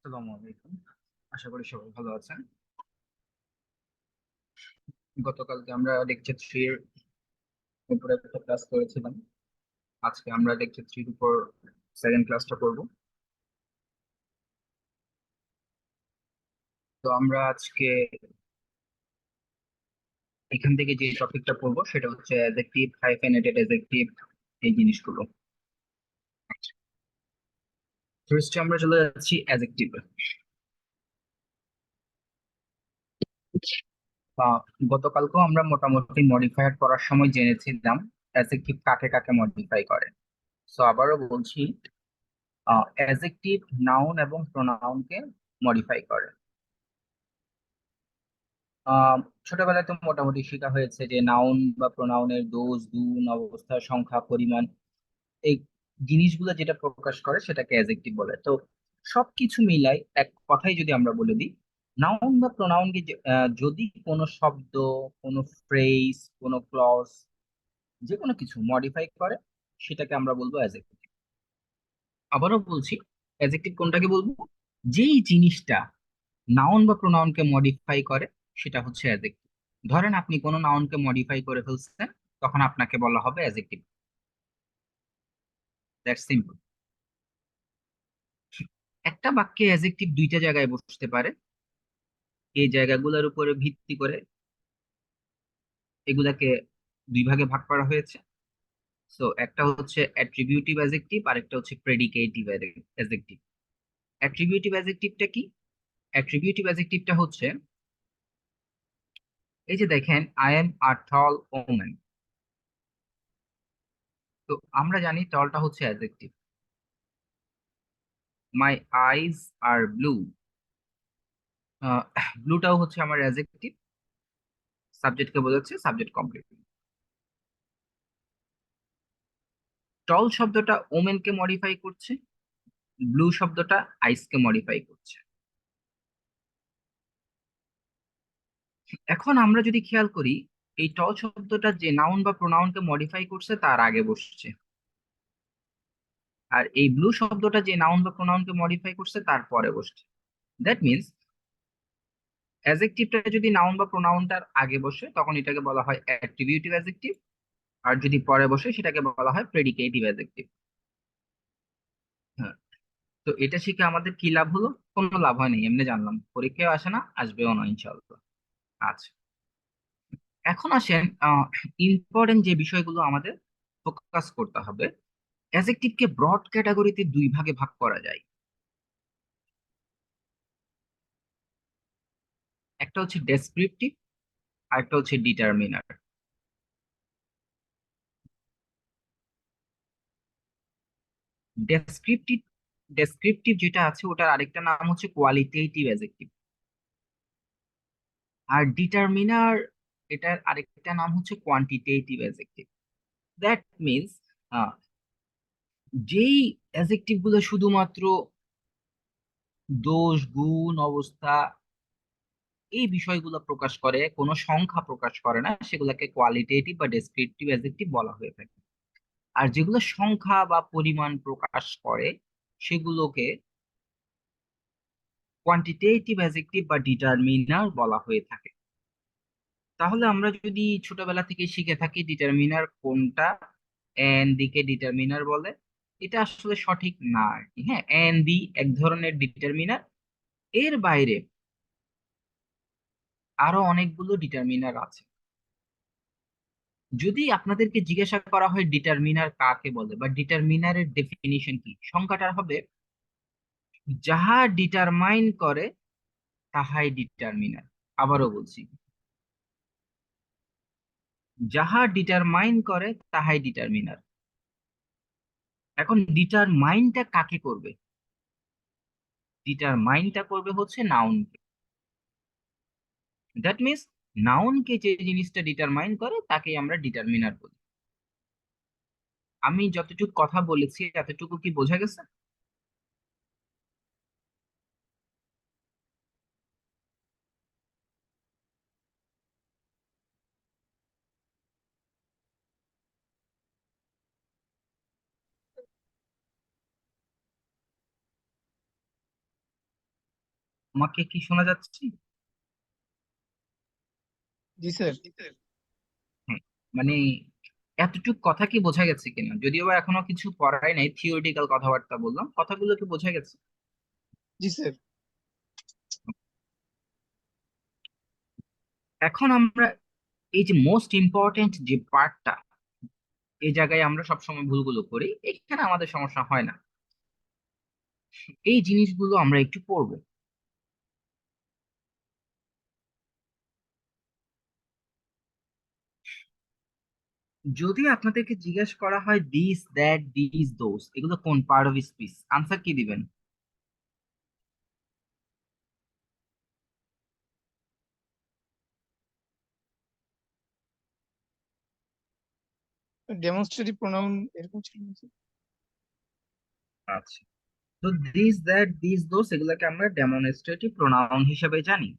আসসালামু আলাইকুম। আশা করি সবাই ভালো আছেন। গতকালকে আমরা লেকচার থ্রি এর উপরে একটা ক্লাস করেছিলাম। আজকে আমরা লেকচার থ্রির উপর সেকেন্ড ক্লাসটা করব। তো আমরা আজকে এখান থেকে যে টপিকটা পড়বো সেটা হচ্ছে অ্যাডজেক্টিভ, হাইফেনেটেড অ্যাডজেক্টিভ, এই জিনিসগুলো। ফার্স্টে আমরা চলে যাচ্ছি অ্যাডজেক্টিভ। গতকালকেও আমরা মোটামুটি মডিফায়ার করার সময় জেনেছিলাম অ্যাডজেক্টিভ কাকে কাকে মডিফাই করে। সো আবারও বলছি, অ্যাডজেক্টিভ নাউন এবং প্রোনাউনকে মডিফাই করে। আহ ছোটবেলায় তো মোটামুটি শেখা হয়েছে যে নাউন বা প্রোনাউনের দোষ, গুণ, অবস্থা, সংখ্যা, পরিমাণ, এই জিনিসগুলো যেটা প্রকাশ করে সেটাকে অ্যাডজেক্টিভ বলে। তো সবকিছু মিলাই এক কথাই যদি আমরা বলে দিই, নাউন বা প্রোনাউনকে যদি কোনো শব্দ, কোনো ফ্রেজ, কোনো ক্লজ, যে কোনো কিছু মডিফাই করে সেটাকে আমরা বলবো অ্যাডজেক্টিভ। আবারও বলছি, অ্যাডজেক্টিভ কোনটাকে বলবো? যেই জিনিসটা নাউন বা প্রোনাউনকে মডিফাই করে সেটা হচ্ছে অ্যাডজেক্টিভ। ধরেন আপনি কোনো নাউনকে মডিফাই করে ফেলছেন, তখন আপনাকে বলা হবে অ্যাডজেক্টিভ। That's simple. একটা বাক্যে অ্যাডজেক্টিভ দুইটা জায়গায় বসতে পারে। এই জায়গাগুলোর উপরে ভিত্তি করে এগুলাকে দুই ভাগে ভাগ করা হয়েছে। সো একটা হচ্ছে অ্যাট্রিবিউটিভ অ্যাডজেক্টিভ আর একটা হচ্ছে প্রেডিকেটিভ অ্যাডজেক্টিভ। অ্যাট্রিবিউটিভ অ্যাডজেক্টিভটা কি? অ্যাট্রিবিউটিভ অ্যাডজেক্টিভটা হচ্ছে, এই যে দেখেন, I am a tall woman. তো আমরা জানি টলটা হচ্ছে অ্যাডজেক্টিভ। মাই আইজ আর ব্লু, ব্লুটাও হচ্ছে আমার অ্যাডজেক্টিভ। সাবজেক্টকে বোঝাচ্ছে, সাবজেক্ট কমপ্লিট। টল শব্দটা ওমেনকে মডিফাই করছে, ব্লু শব্দটা আইসকে মডিফাই করছে। এখন আমরা যদি খেয়াল করি, এই টল শব্দটা যে নাউন বা প্রোনাউনকে মডিফাই করছে তার আগে বসছে, আর এই ব্লু শব্দটা যে নাউন বা প্রোনাউনকে মডিফাই করছে তার পরে বসছে। দ্যাট মিনস অ্যাডজেক্টিভটা যদি নাউন বা প্রোনাউনটার আগে বসে তখন এটাকে বলা হয় অ্যাট্রিবিউটিভ অ্যাডজেক্টিভ, আর যদি পরে বসে সেটাকে বলা হয় প্রেডিকেটিভ অ্যাডজেক্টিভ। হ্যাঁ। তো এটা শিখে আমাদের কি লাভ হলো? কোনো লাভ হয়নি, এমনি জানলাম, পরীক্ষায় আসে না, আসবেও না ইনশাআল্লাহ। আচ্ছা, এখন আসেন ইম্পর্টেন্ট যে বিষয়গুলো আমাদের ফোকাস করতে হবে। অ্যাডজেক্টিভকে ব্রড ক্যাটাগরিতে দুই ভাগে ভাগ করা যায়। একটা হচ্ছে ডেসক্রিপটিভ আর একটা হচ্ছে ডিটারমিনার। ডেসক্রিপটিভ ডেসক্রিপটিভ যেটা আছে ওটার আরেকটা নাম হচ্ছে কোয়ালিটেটিভ অ্যাডজেক্টিভ। আর ডিটারমিনার, এটার আরেকটা নাম হচ্ছে কোয়ান্টিটেটিভ অ্যাডজেক্টিভ। দ্যাট মিনস যেই অ্যাডজেক্টিভ গুলো শুধুমাত্র দোষ, গুণ, অবস্থা, এই বিষয়গুলো প্রকাশ করে, কোনো সংখ্যা প্রকাশ করে না, সেগুলোকে কোয়ালিটেটিভ বা ডেসক্রিপটিভ অ্যাডজেক্টিভ বলা হয়ে থাকে। আর যেগুলো সংখ্যা বা পরিমাণ প্রকাশ করে সেগুলোকে কোয়ান্টিটেটিভ অ্যাডজেক্টিভ বা ডিটারমিনার বলা হয়ে থাকে। তাহলে আমরা যদি ছোটবেলা থেকে শিখে থাকি ডিটারমিনার কোনটা, এন দিকে ডিটারমিনার বলে, এটা আসলে সঠিক না আর কি। হ্যাঁ, এন দি এক ধরনের ডিটারমিনার, এর বাইরে আরো অনেকগুলো ডিটারমিনার আছে। যদি আপনাদেরকে জিজ্ঞাসা করা হয় ডিটারমিনার কাকে বলে বা ডিটারমিনারের ডেফিনিশন কি, সংখ্যাটা হবে, যাহা ডিটারমাইন করে তাহাই ডিটারমিনার। আবারও বলছি, যাহা ডিটারমাইন করে তাহাই ডিটারমিনার। এখন ডিটারমাইনটা কাকে করবে? ডিটারমাইনটা করবে হচ্ছে নাউনকে। দ্যাট মিনস নাউনকে যে জিনিসটা ডিটারমাইন করে তাকে আমরা ডিটারমিনার বলি। আমি যতটুকু কথা বলেছি এতটুকু কি বোঝা গেছে? আমাকে কি শোনা যাচ্ছে? জি স্যার। হ্যাঁ, মানে এতটুক কথা কি বোঝা গেছে কিনা, যদিও বা এখনো কিছু পড়াই নাই, থিওরিটিক্যাল কথাবার্তা বললাম, কথাগুলো কি বোঝা গেছে? জি স্যার। এখন আমরা এই যে মোস্ট ইম্পর্টেন্ট যে পার্টটা, এই জায়গায় আমরা সবসময় ভুলগুলো করি, এখানে আমাদের সমস্যা হয় না। এই জিনিসগুলো আমরা একটু পড়বো। যদি আপনাদেরকে জিজ্ঞেস করা হয় দিস দ্যাট দিস দোস, এগুলো কোন পার্ট অফ স্পিচ, আনসার কি দিবেন? ডেমনস্ট্রেটিভ প্রোনাউন এরকম ছিল না স্যার? আচ্ছা, তো দিস দ্যাট দিস দোস এগুলোকে আমরা ডেমনস্ট্রেটিভ প্রোনাউন হিসেবে জানি।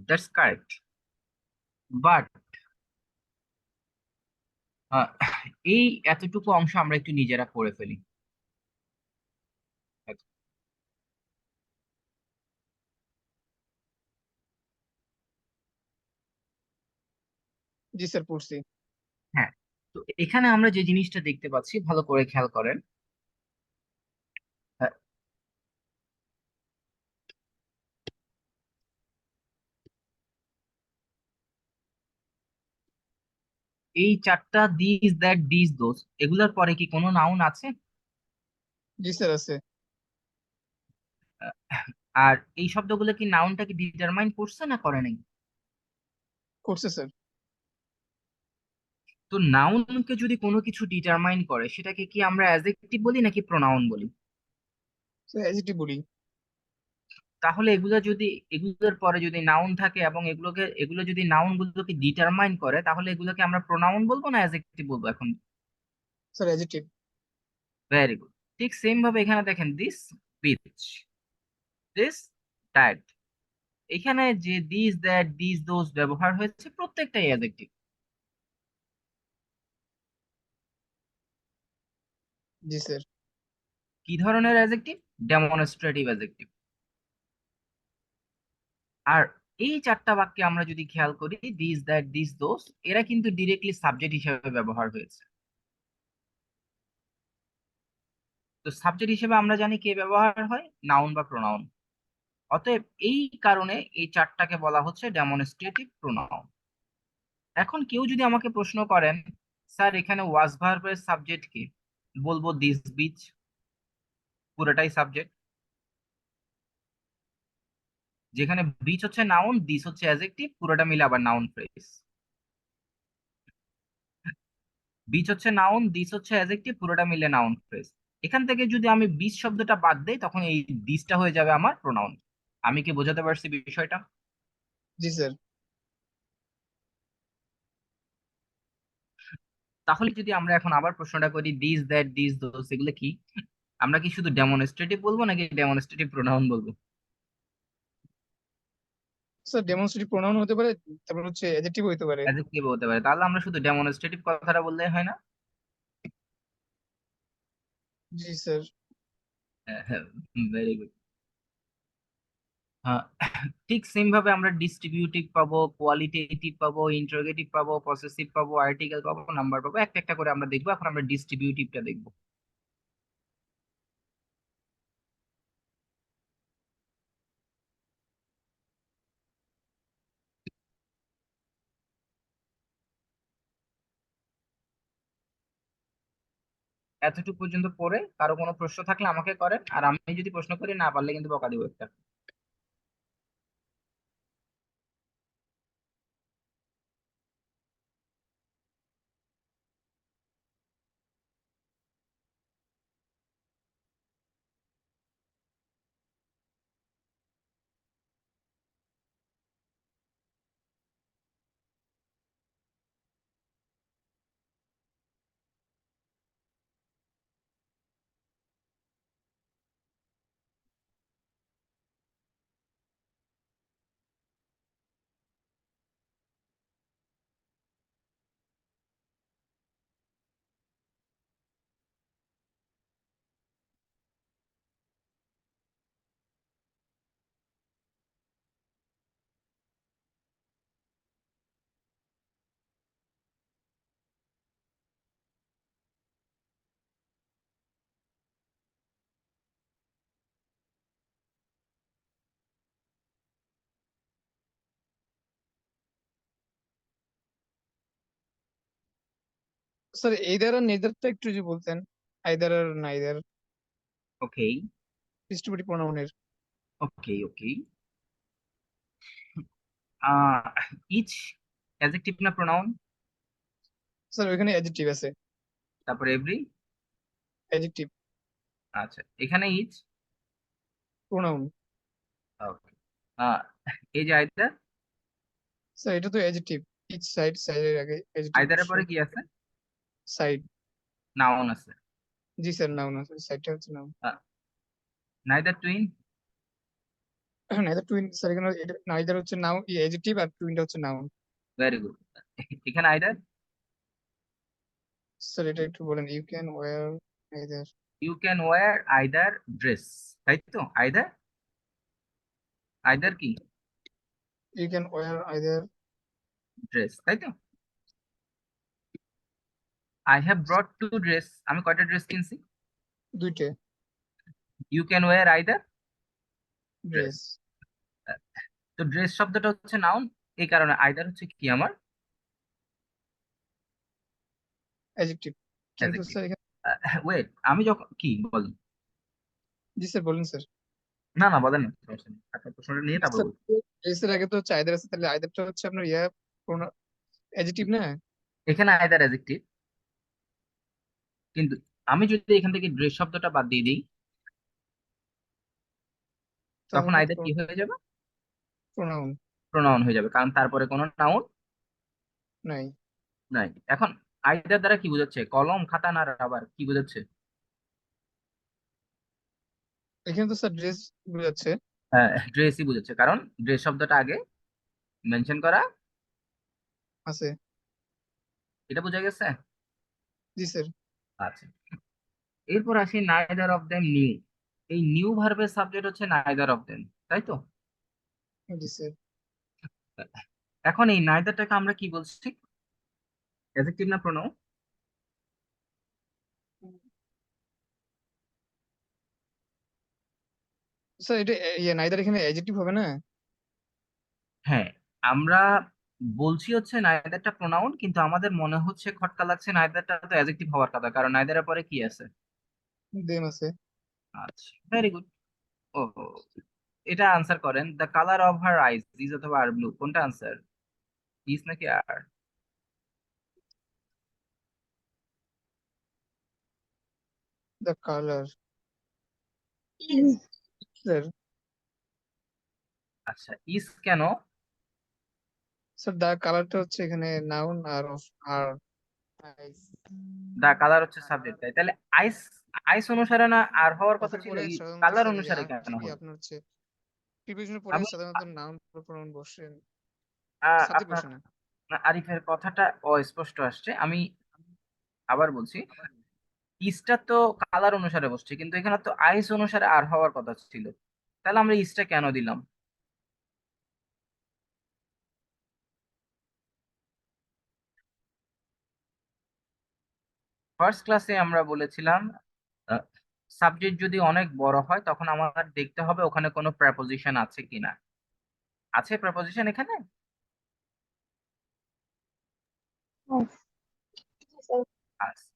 দ্যাটস কারেক্ট, বাট এই এতটুকু অংশ আমরা একটু নিজেরা করে ফেলি। জি স্যার, পড়ছি। হ্যাঁ, তো এখানে আমরা যে জিনিসটা দেখতে পাচ্ছি, ভালো করে খেয়াল করেন। আহ, এই চারটা দিস দ্যাট দিস দোস, এগুলোর পরে কি কোনো নাউন আছে? জি স্যার, আছে। আহ, আর এই শব্দগুলো কি নাউনটাকে ডিটারমাইন করছে না করে নাই? করছে স্যার। তো নাউনকে যদি কোনো কিছু ডিটারমাইন করে, সেটাকে কি আমরা অ্যাডজেক্টিভ বলি নাকি প্রোনাউন বলি? স্যার অ্যাজিটিভ বলি। তাহলে এগুলো যদি, এগুলোর পরে যদি নাউন থাকে এবং এগুলো যদি নাউন গুলোকে ডিটারমাইন করে, তাহলে এগুলোকে আমরা প্রোনাউন বলবো না অ্যাডজেক্টিভ বলবো এখন? Sir adjective. Very good. ঠিক সেম ভাবে এখানে দেখেন, দিস বিচ, দিস দ্যাট, এখানে যে দিস দ্যাট দিস দোজ ব্যবহার হয়েছে প্রত্যেকটাই অ্যাডজেক্টিভ। জি স্যার। কি ধরনের অ্যাডজেক্টিভ? Demonstrative adjective. আর এই চারটা বাক্যে আমরা যদি খেয়াল করি, দিস দ্যাট দিস দোজ, এরা কিন্তু ডিরেক্টলি সাবজেক্ট হিসেবে ব্যবহার হয়েছে। তো সাবজেক্ট হিসেবে আমরা জানি কে ব্যবহার হয়, নাউন বা প্রোনাউন। অতএব এই কারণে এই চারটাকে বলা হচ্ছে ডেমনস্ট্রেটিভ প্রোনাউন। এখন কেউ যদি আমাকে প্রশ্ন করেন, স্যার এখানে ওয়াজ ভার্বের সাবজেক্ট কি, বলবো দিস বিচ, পুরোটাই সাবজেক্ট। যেখানে বিচ হচ্ছে নাউন, দিস হচ্ছে অ্যাডজেক্টিভ, পুরোটা মিলে আবার নাউন ফ্রেজ। বিচ হচ্ছে নাউন, দিস হচ্ছে অ্যাডজেক্টিভ, পুরোটা মিলে নাউন ফ্রেজ। এখান থেকে যদি আমি বিচ শব্দটা বাদ দেই, তখন এই দিসটা হয়ে যাবে আমার প্রোনাউন। আমি কি বোঝাতে পারছি বিষয়টা? জি স্যার। তাহলে যদি আমরা এখন আবার প্রশ্নটা করি, দিস দ্যাট দিস দোস এগুলো কি, আমরা কি শুধু ডেমনস্ট্রেটিভ বলবো নাকি ডেমনস্ট্রেটিভ প্রোনাউন বলবো? স্যার ডেমনস্ট্রেটিভ প্রোনাউন হতে পারে, তারপর হচ্ছে অ্যাডজেক্টিভ হতে পারে। অ্যাডজেক্টিভ হতে পারে, তাহলে আমরা শুধু ডেমনস্ট্রেটিভ কথাটা বললেই হয় না? জি স্যার। হ্যাঁ, হ্যাঁ, ভেরি গুড। ঠিক সেম ভাবে আমরা ডিস্ট্রিবিউটিভ পাবো, কোয়ালিটেটিভ পাবো, ইন্টারোগেটিভ পাবো, পসেসিভ পাবো, আর্টিকেল পাবো, নাম্বার পাবো, একটা একটা করে আমরা দেখবো। এখন আমরা ডিস্ট্রিবিউটিভটা দেখবো। এতটুকু পর্যন্ত পড়ে কারো কোনো প্রশ্ন থাকলে আমাকে করেন, আর আমি যদি প্রশ্ন করি, না পারলে কিন্তু বকা দিব একটা। স্যার এইদার আর নেদারটা একটু যদি বলতেন, আইদার আর নাইদার ওকে, ডিস্ট্রিবিউটিভ প্রোনাউনের। ওকে, ওকে। আহ ইচ অ্যাডজেক্টিভ না প্রোনাউন? স্যার ওইখানে অ্যাডজেক্টিভ আছে। তারপর এভরি? অ্যাডজেক্টিভ। আচ্ছা, এখানে ইচ? প্রোনাউন। ওকে। আহ এই যে আইদার, স্যার এটা তো অ্যাডজেক্টিভ। ইচ সাইড, সাইডের আগে অ্যাডজেক্টিভ আইদারের পরে বসে। কি আছে? সাইড। নাউন আছে। জি স্যার, নাউন আছে, সাইডটা হচ্ছে noun. Neither twin? Neither twin sir, এখানে নাইদার হচ্ছে নাউন, অ্যাডজেক্টিভ, আর টুইনটা হচ্ছে নাউন। Very good. এখানে আইদার? স্যার এটা একটু বলেন, you can wear either. You can wear either dress, তাই তো? আইদার, আইদার কি? You can wear either. Dress, তাই তো? I have bought two dress, আমি কয়টা ড্রেস কিনছি? দুইটে you can wear either dress. Dress. তো ড্রেস শব্দটা হচ্ছে নাউন, এই কারণে আইদার হচ্ছে কি আমার অ্যাডজেক্টিভ। কিন্তু অ্যাডজেক্টিভ। স্যার এখানে। ওয়েট, আমি যখন কি বলি? জি স্যার, বলুন স্যার। না না, বলেন না, সমস্যা নেই, আপনার প্রশ্নটা নিয়ে তারপর স্যার বলছি। ড্রেসের আগে তো হচ্ছে আইদার আছে, তাহলে আইদারটা হচ্ছে আপনার অ্যাডজেক্টিভ না? এখানে আইদার অ্যাডজেক্টিভ, কিন্তু আমি যদি এখান থেকে ড্রেস শব্দটা বাদ দিয়ে দিই, তখন তাহলে তো আইদার কি হয়ে যাবে? প্রোনাউন। প্রোনাউন হয়ে যাবে, কারণ তারপরে কোনো নাউন নাই। নাই। এখন আইদার দ্বারা কি বোঝাচ্ছে? কলম, খাতা, না রাবার, কি বোঝাচ্ছে? এখানে তো স্যার ড্রেস বোঝাচ্ছে। হ্যাঁ, ড্রেসই বোঝাচ্ছে, কারণ ড্রেস শব্দটা আগে মেনশন করা, আছে। এটা বোঝা গেছে? জি স্যার। আচ্ছা, এরপর আসি নাইদার অফ দেম নিউ। এই নিউ ভার্বের সাবজেক্ট হচ্ছে নাইদার অফ দেম, তাই তো? জি স্যার। এখন এই নাইদারটাকে আমরা কি বলছি? অ্যাডজেক্টিভ না প্রোনাউন? স্যার এটা নাইদার এখানে অ্যাডজেক্টিভ হবে না? হ্যাঁ, আমরা বলছি হচ্ছে নাইদারটা প্রোনাউন, কিন্তু আমাদের মনে হচ্ছে খটকা লাগছে নাইদারটা তো অ্যাডজেক্টিভ হওয়ার কথা, কারণ নাইদারের পরে কি আছে? দেম আছে। আচ্ছা, ভেরি গুড। ও, এটা আনসার করেন। The colour of her eyes is অথবা আর ব্লু, কোনটা আনসার? ইজ নাকি আর? The colour. স্যার, আচ্ছা, ইজ কেন? স্যার দ্য কালারটা হচ্ছে এখানে নাউন, আর আর আইস। দা কালার হচ্ছে সাবজেক্ট, তাই তাহলে আইস, আইস অনুসারে না আর হওয়ার কথা অফের ছিল, পরে সাধারণত কালার স্যার অনুসারে আর কেন টিভি হলো? আপনার হচ্ছে প্রিপোজিশনের পরে আমি সাধারণত নাউন প্রোনাউন বসে, সাবজেক্ট আপনার বসে না। আরিফের কথাটা অস্পষ্ট আসছে, আমি আবার বলছি। ইসটা তো কালার অনুসারে বসছে, কিন্তু এখানে তো আইস অনুসারে আর হওয়ার কথা ছিল, তাহলে আমরা ইসটা কেন দিলাম? ফার্স্ট ক্লাসে আমরা বলেছিলাম সাবজেক্ট যদি অনেক বড় হয় তখন আমাদের দেখতে হবে ওখানে কোনো প্রেপোজিশন আছে কিনা। আছে প্রেপোজিশন এখানে? আছে।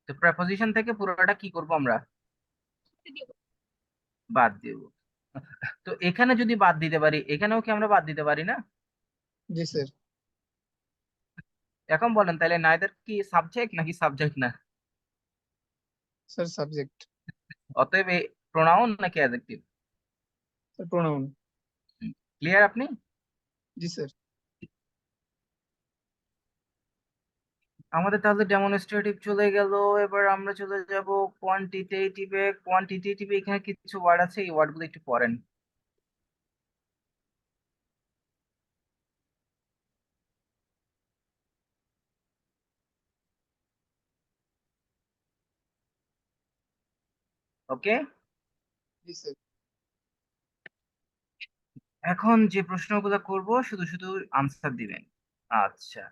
তো প্রেপোজিশন থেকে পুরোটা কি করব আমরা? বাদ দেব। তো এখানে যদি বাদ দিতে পারি, এখানেও কি আমরা বাদ দিতে পারি না? জি স্যার। এখন বলেন তাহলে নাইদার কি সাবজেক্ট নাকি সাবজেক্ট না? Sir subject. অতএব প্রোনাউন নাকি অ্যাডজেক্টিভ? Sir pronoun. ক্লিয়ার আপনি? জি স্যার। আমাদের তাহলে ডেমনস্ট্রেটিভ চলে গেল, এবার আমরা চলে যাব কোয়ান্টিটেটিভে। কোয়ান্টিটেটিভে এখানে কিছু ওয়ার্ড আছে, এই ওয়ার্ডগুলো একটু পড়েন। ওকে, জি স্যার। এখন যে প্রশ্নগুলো করব শুধু শুধু আনসার দিবেন। আচ্ছা,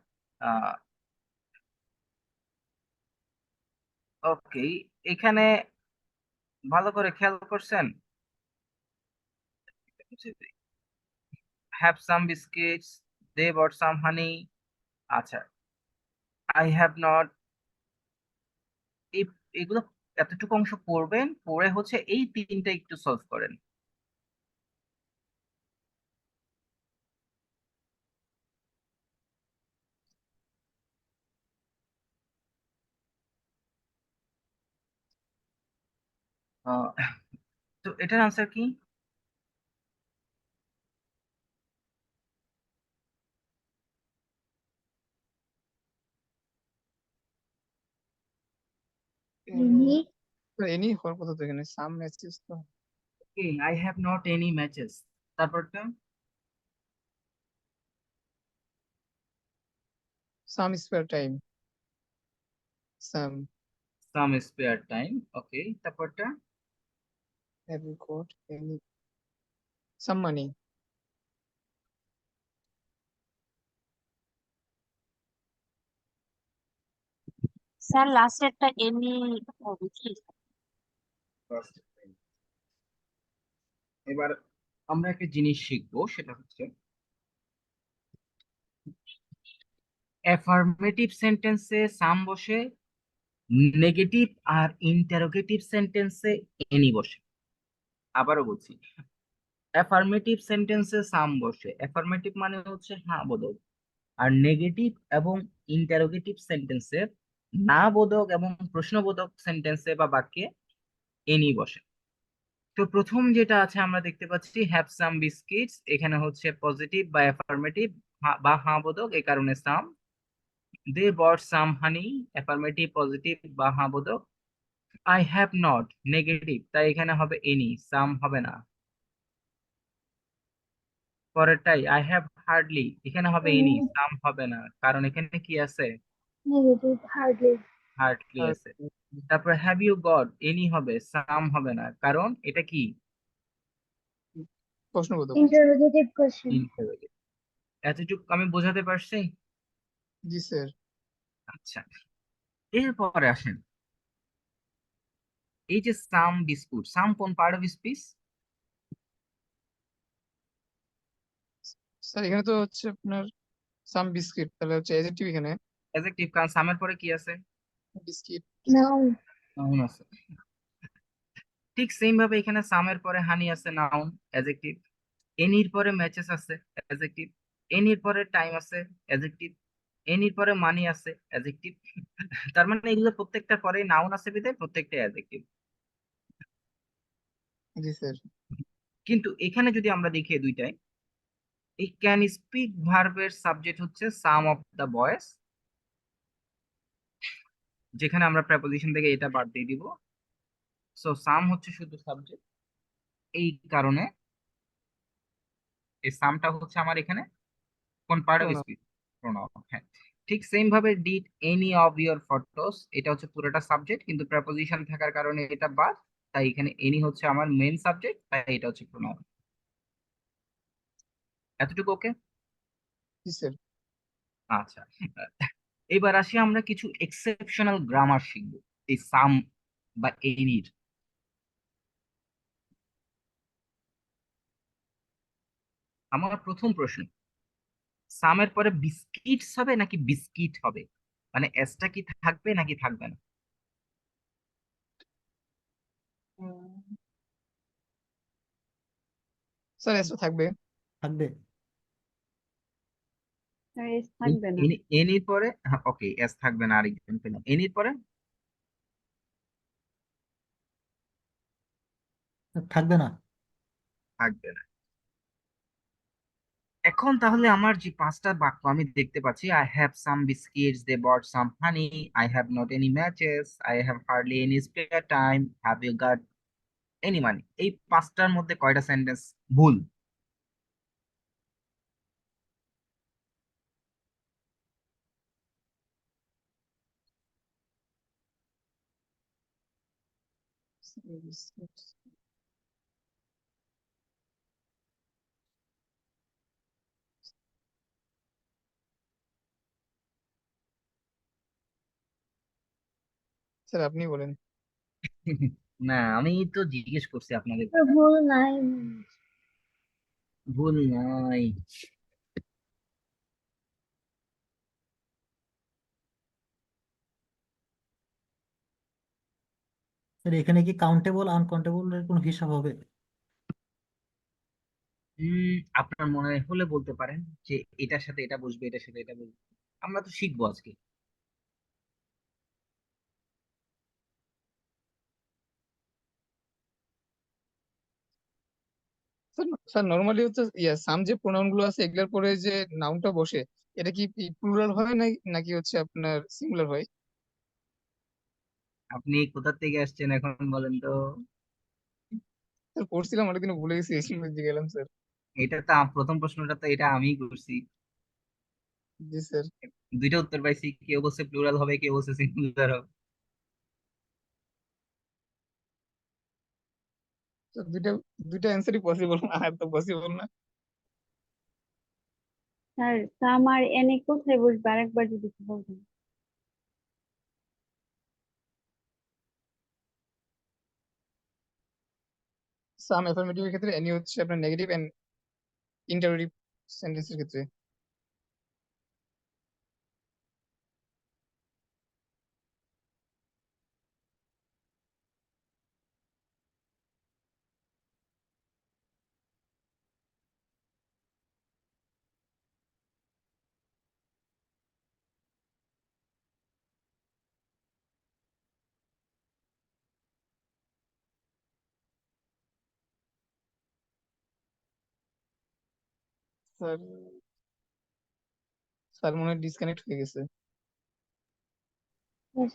ওকে, এখানে ভালো করে খেয়াল করছেন? Have some biscuits, they bought some হানি। আচ্ছা, আই হ্যাভ নট, এই এগুলো এতটুকু অংশ পড়বেন, পড়ে হচ্ছে এই তিনটা একটু সলভ করেন। আহ, তো এটার আনসার কি? এনি। এনি হওয়ার কথা তো এখানে, সাম ম্যাচেস তো। I have not any matches. তারপরটা? Some spare time, some. Some spare time. Okay, তারপরটা? Have you got any, some money. Sir লাস্টেরটা এনি হবে কি? এবার আমরা একটা জিনিস শিখবো, সেটা হচ্ছে অ্যাফার্মেটিভ সেন্টেন্সে সাম বসে, নেগেটিভ আর ইন্টারোগেটিভ সেন্টেন্সে এনি বসে। আবারও বলছি, অ্যাফার্মেটিভ সেন্টেন্সে সাম বসে, অ্যাফার্মেটিভ মানে হচ্ছে হ্যাঁ বোধক, আর নেগেটিভ এবং ইন্টারোগেটিভ সেন্টেন্সে না বোধক এবং প্রশ্নবোধক সেন্টেন্সে বা বাক্যে এনি বসে। তো প্রথম যেটা আছে আমরা দেখতে পাচ্ছি হ্যাভ সাম বিস্কিটস, এখানে হচ্ছে পজিটিভ বা অ্যাফার্মেটিভ বা হ্যাঁ বোধক, এই কারণে সাম। দে বট সাম হানি, অ্যাফার্মেটিভ পজিটিভ বা হ্যাঁ বোধক। আই হ্যাভ নট নেগেটিভ, তাই এখানে হবে এনি, সাম হবে না। পরেরটাই আই হ্যাভ হার্ডলি, এখানে হবে এনি, সাম হবে না, কারণ এখানে কি আছে? Negative hardly. হার্ডলি আর আছে। তারপর হ্যাভ ইউ গট, এনি হবে, সাম হবে না, কারণ এটা কি? প্রশ্নবোধক। Interrogative question. ইনফিনিটিভ। এতটুকু আমি বোঝাতে পারছি? জি স্যার। আচ্ছা, এরপরে আসেন, এই যে সাম বিস্কুট, সাম কোন পার্ট অফ স্পিচ? স্যার এখানে তো হচ্ছে আপনার সাম বিস্কিট, তাহলে হচ্ছে অ্যাডজেক্টিভ এখানে। অ্যাডজেক্টিভ, কারণ সামের পরে কি আছে? বিস্কিট। নাউন। নাউন আছে। ঠিক সেম ভাবে এখানে সামের পরে হানি আছে, নাউন, অ্যাডজেক্টিভ। এনির পরে ম্যাচেস আছে, অ্যাডজেক্টিভ। এনির পরে টাইম আছে, অ্যাডজেক্টিভ। এনির পরে মানি আছে, অ্যাডজেক্টিভ। তার মানে এগুলো প্রত্যেকটা পরে নাউন আছে বিধায় প্রত্যেকটা অ্যাডজেক্টিভ। জি স্যার। কিন্তু এখানে যদি আমরা দেখি দুইটাই, এই ক্যান স্পিক ভার্বের সাবজেক্ট হচ্ছে সাম অফ দা বয়েজ, যেখানে আমরা প্রেপোজিশন থেকে এটা বাদ দিয়ে দিব। সো সাম হচ্ছে শুধু সাবজেক্ট, এই কারণে এই সামটা হচ্ছে আমার এখানে কোন পার্ট অফ প্রণাম। স্পিচ? প্রোনাউন। হ্যাঁ, ঠিক সেম ভাবে did any of your photos, এটা হচ্ছে পুরোটা সাবজেক্ট, কিন্তু প্রেপোজিশন থাকার কারণে এটা বাদ, তাই এখানে এনি হচ্ছে আমার মেন সাবজেক্ট, তাই এটা হচ্ছে প্রোনাউন। এতটুকু ওকে? জি স্যার। আচ্ছা, এবার আসি আমরা কিছু এক্সেপশনাল গ্রামার শিখবো এই সাম বা এনির। আমার প্রথম প্রশ্ন, সামের পরে বিস্কিটস হবে নাকি বিস্কিট হবে? মানে এসটা কি থাকবে নাকি থাকবে না? স্যার এসও থাকবে। থাকবে। স্যার এস থাকবে না। এনির পরে, ওকে, এস থাকবে না, আরেকজন পেলাম। এনির পরে থাকবে না। থাকবে না। এখন তাহলে আমার যে পাঁচটা বাক্য আমি দেখতে পাচ্ছি, I have some biscuits, they bought some honey, I have not any matches, I have hardly any spare time, have you got any money, এই পাঁচটার মধ্যে কয়টা সেন্টেন্স ভুল? স্যার আপনি বলেন। না, আমি তো জিজ্ঞেস করছি আপনাদের। স্যার ভুল নাই। ভুল নাই। স্যার এখানে কি কাউন্টেবল আনকাউন্টেবল এর কোনো হিসাব হবে? আপনার মনে হলে বলতে পারেন যে এটার সাথে এটা বসবে, এটার সাথে এটা বসবে। আমরা তো শিখবো আজকে। স্যার স্যার নর্মালি হচ্ছে সাম যে প্রোনাউন গুলো আছে এগুলোর পরে যে নাউনটা বসে, এটা কি প্লুরাল হয় নাকি হচ্ছে আপনার সিঙ্গুলার হয়? আপনি কোথা থেকে আসছেন এখন বলেন তো? স্যার পড়ছিলাম অনেকদিন ভুলে গেছি, এই জন্য জিজ্ঞেস গেলাম স্যার। এটা তো প্রথম প্রশ্নটা তো এটা আমিই করছি। জি স্যার। দুইটা উত্তর পাইছি, কেউ বলছে প্লুরাল হবে, কেউ বলছে সিঙ্গুলার হবে। তো দুইটা দুইটা অ্যান্সারই পসিবল, আর তো পসিবল না। স্যার সাম আর এনে কোথায় বসবে আরেকবার যদি একটু বলতেন। সাম অ্যাফার্মেটিভ এর ক্ষেত্রে, এনি হচ্ছে আপনার নেগেটিভ এন্ড ইন্টারোগেটিভ সেন্টেন্সের ক্ষেত্রে। স্যার স্যার মনে হয় ডিসকানেক্ট হয়ে গেছে। Yes,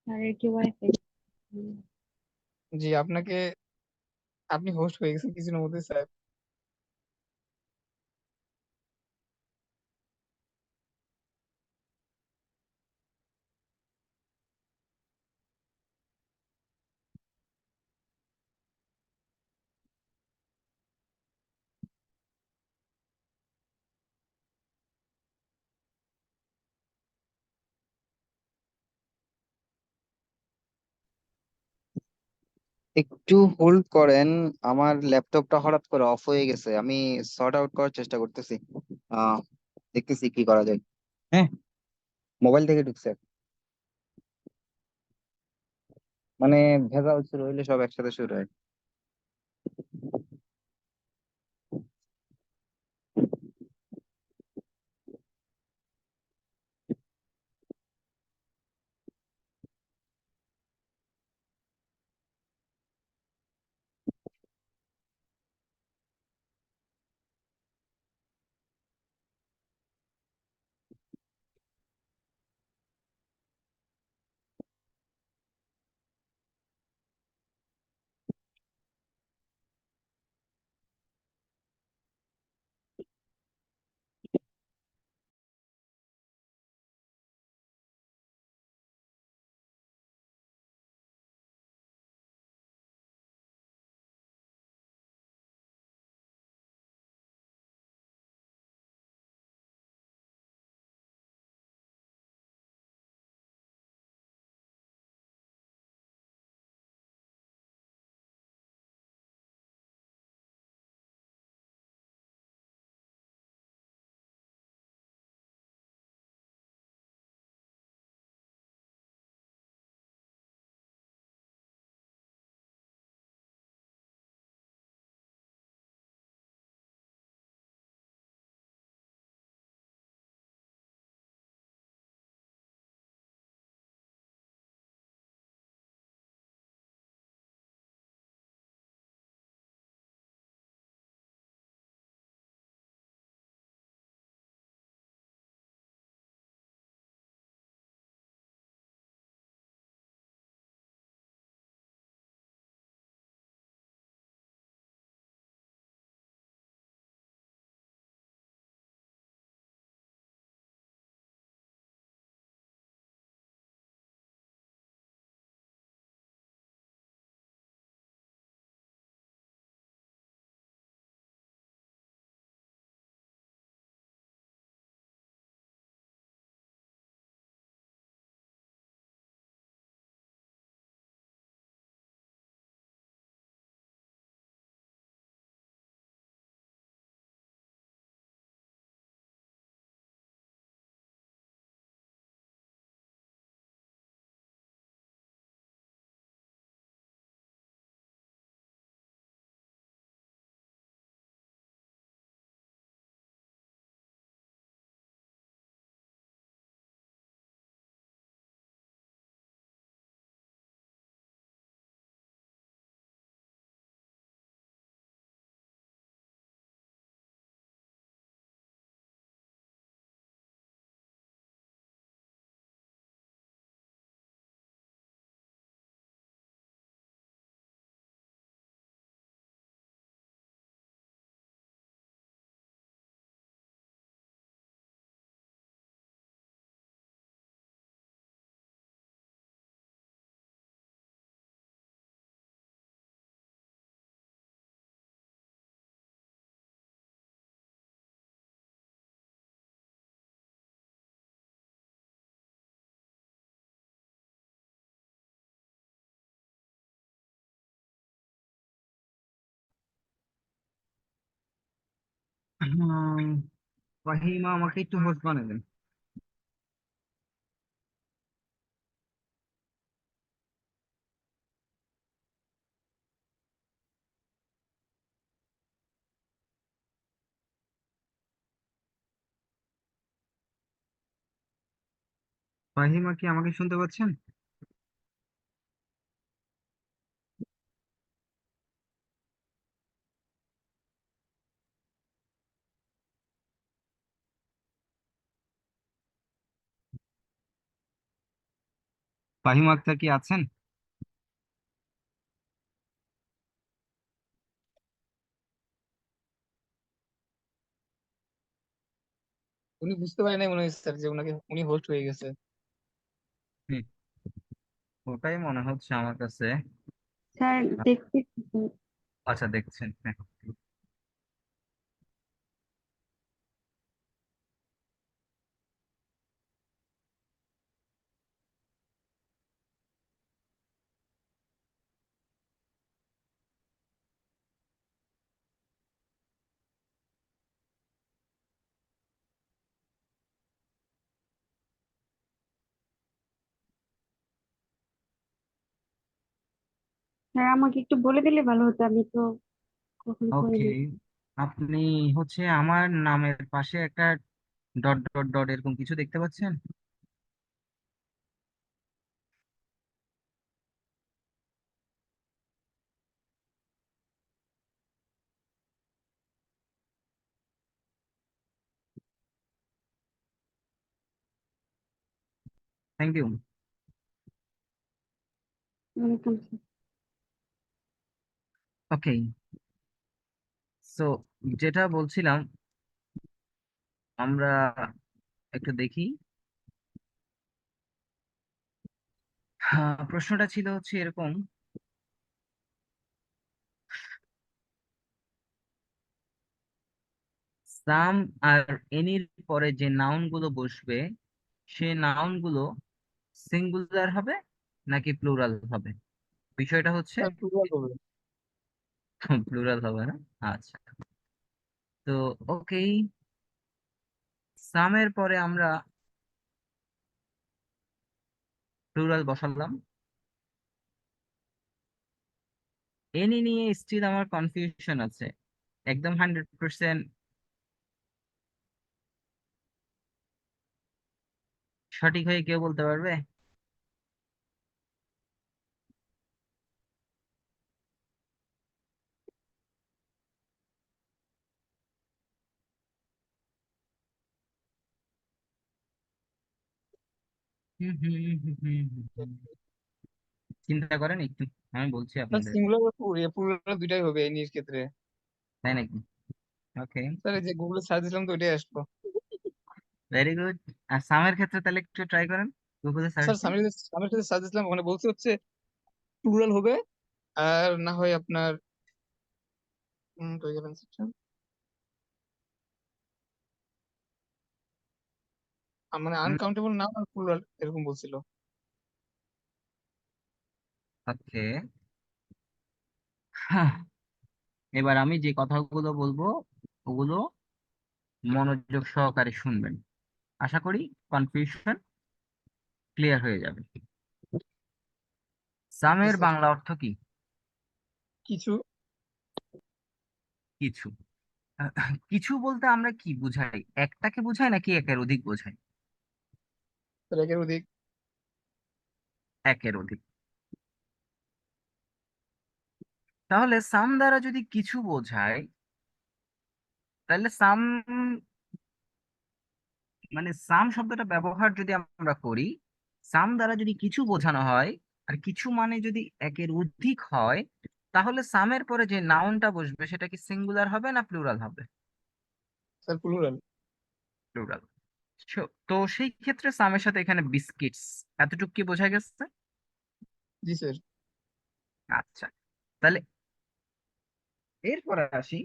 স্যারের কি ওয়াইফাই? জি আপনি হোস্ট হয়ে গেছেন কিছুদিনের মধ্যে স্যার। একটু হোল্ড করেন, আমার ল্যাপটপটা হঠাৎ করে অফ হয়ে গেছে, আমি সর্ট আউট করার চেষ্টা করতেছি। আহ দেখতেছি কি করা যায়। হ্যাঁ, মোবাইল থেকে ঢুকছে, মানে ভেজাল শুরু হইলে সব একসাথে শুরু হয়। ফাহিমা, আমাকে একটু হোস্ট বানিয়ে দেন। ফাহিমা, কি আমাকে শুনতে পাচ্ছেন? ফাহিমা আক্তার কি আছেন? উনি বুঝতে পারেন নাই মনে হচ্ছে স্যার যে উনি হোস্ট হয়ে গেছে। হুম, ওটাই মনে হচ্ছে আমার কাছে। স্যার দেখতেছি স্যার। আচ্ছা, দেখছেন, হ্যাঁ। স্যার আমাকে একটু বলে দিলে ভালো হতো, আমি তো কখনো ওকে, করিনি। আপনি হচ্ছে আমার নামের পাশে একটা ডট ডট ডট এরকম কিছু দেখতে পাচ্ছেন? Thank you. Welcome sir. Okay, so যেটা বলছিলাম, আমরা একটু দেখি। প্রশ্নটা ছিল হচ্ছে এরকম: সাম আর এনির পরে যে নাউন গুলো বসবে, সে নাউন গুলো সিঙ্গুলার হবে নাকি প্লুরাল হবে? বিষয়টা হচ্ছে স্যার প্লুরাল হবে। প্লুরাল হবে না? আচ্ছা, তো ওকে, সামের পরে আমরা প্লুরাল বসালাম। এনি নিয়ে স্টিল আমার কনফিউশন আছে, একদম 100% সঠিক হয়ে কেউ বলতে পারবে? হুম, হুম, হুম, হুম, হুম, হুম। চিন্তা করেন একটু, আমি বলছি স্যার আপনাদের। সিঙ্গুলার প্লুরাল দুইটাই হবে এই নিজ ক্ষেত্রে। তাই নাকি? ওকে, স্যার এই যে গুগলে সার্চ দিলাম তো ওইটাই আসলো। Very good. আর সামের ক্ষেত্রে তাহলে একটু ট্রাই করেন গুগলে সার্চ স্যার দিয়ে। সামের সাথে সার্চ দিলাম, ওখানে বলছে হচ্ছে প্লুরাল হবে। আর না হয় আপনার কই গেলেন section? মানে আনকাউন্টেবল নাউন আর প্লুরাল এরকম বলছিল। ওকে, এবার আমি যে কথাগুলো বলবো ওগুলো মনোযোগ সহকারে শুনবেন, আশা করি কনফিউশন ক্লিয়ার হয়ে যাবে। জি সামের স্যার। বাংলা অর্থ কি? কিছু। কিছু। কিছু বলতে আমরা কি বুঝাই? একটাকে বুঝাই নাকি একের অধিক বোঝাই? স্যার একের অধিক। একের অধিক। তাহলে সাম দ্বারা যদি কিছু বোঝায়, তাহলে সাম, মানে সাম শব্দটা ব্যবহার যদি আমরা করি, সাম দ্বারা যদি কিছু বোঝানো হয়, আর কিছু মানে যদি একের অধিক হয়, তাহলে সামের পরে যে নাউনটা বসবে সেটা কি সিঙ্গুলার হবে না প্লুরাল হবে? Sir plural. প্লুরাল। তো সেই ক্ষেত্রে সামের সাথে এখানে বিস্কিটস, এতটুকু কি বোঝা গেছে? জি স্যার। আচ্ছা, তাহলে এরপরে আসি,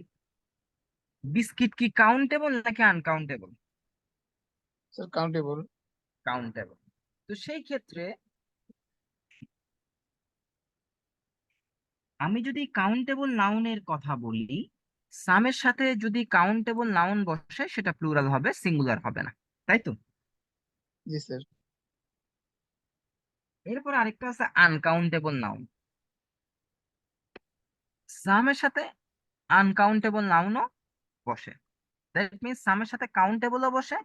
বিস্কিট কি কাউন্টেবল নাকি আনকাউন্টেবল? Sir countable. কাউন্টেবল। তো সেই ক্ষেত্রে আমি যদি কাউন্টেবল নাউনের কথা বলি, সামের সাথে যদি কাউন্টেবল নাউন বসে সেটা প্লুরাল হবে, সিঙ্গুলার হবে না, তাই তো? জি স্যার। এরপর আরেকটা আছে আনকাউন্টেবল নাউন। সামের সাথে আনকাউন্টেবল নাউনও বসে। দ্যাট মিনস সামের সাথে কাউন্টেবলও বসে,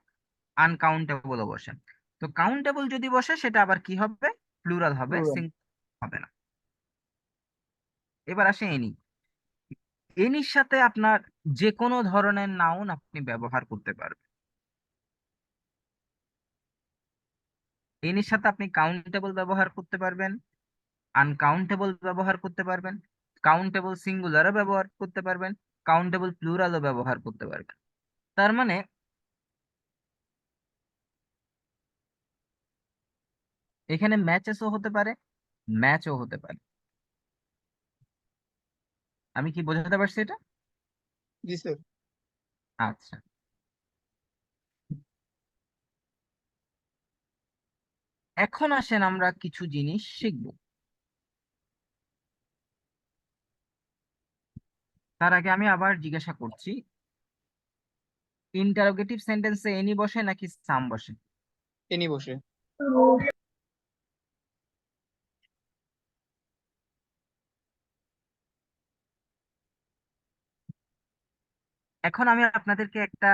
আনকাউন্টেবলও বসে। তো কাউন্টেবল যদি বসে সেটা আবার কি হবে? প্লুরাল হবে, প্লুরাল। সিঙ্গুলার হবে না। এবার আসে এনি। এনির সাথে আপনার যে কোনো ধরনের নাউন আপনি ব্যবহার করতে পারবেন। এনির সাথে আপনি কাউন্টেবল ব্যবহার করতে পারবেন, আনকাউন্টেবল ব্যবহার করতে পারবেন, কাউন্টেবল সিঙ্গুলারও ব্যবহার করতে পারবেন, কাউন্টেবল প্লুরালও ব্যবহার করতে পারবেন। তার মানে এখানে ম্যাচেসও হতে পারে, ম্যাচও হতে পারে। আমি কি বোঝাতে পারছি এটা? জি স্যার। আচ্ছা, এখন আসেন আমরা কিছু জিনিস শিখব। তার আগে আমি আবার জিজ্ঞাসা করছি, ইন্টারোগেটিভ সেন্টেন্সে এনি বসে নাকি সাম বসে? এনি বসে। এখন আমি আপনাদেরকে একটা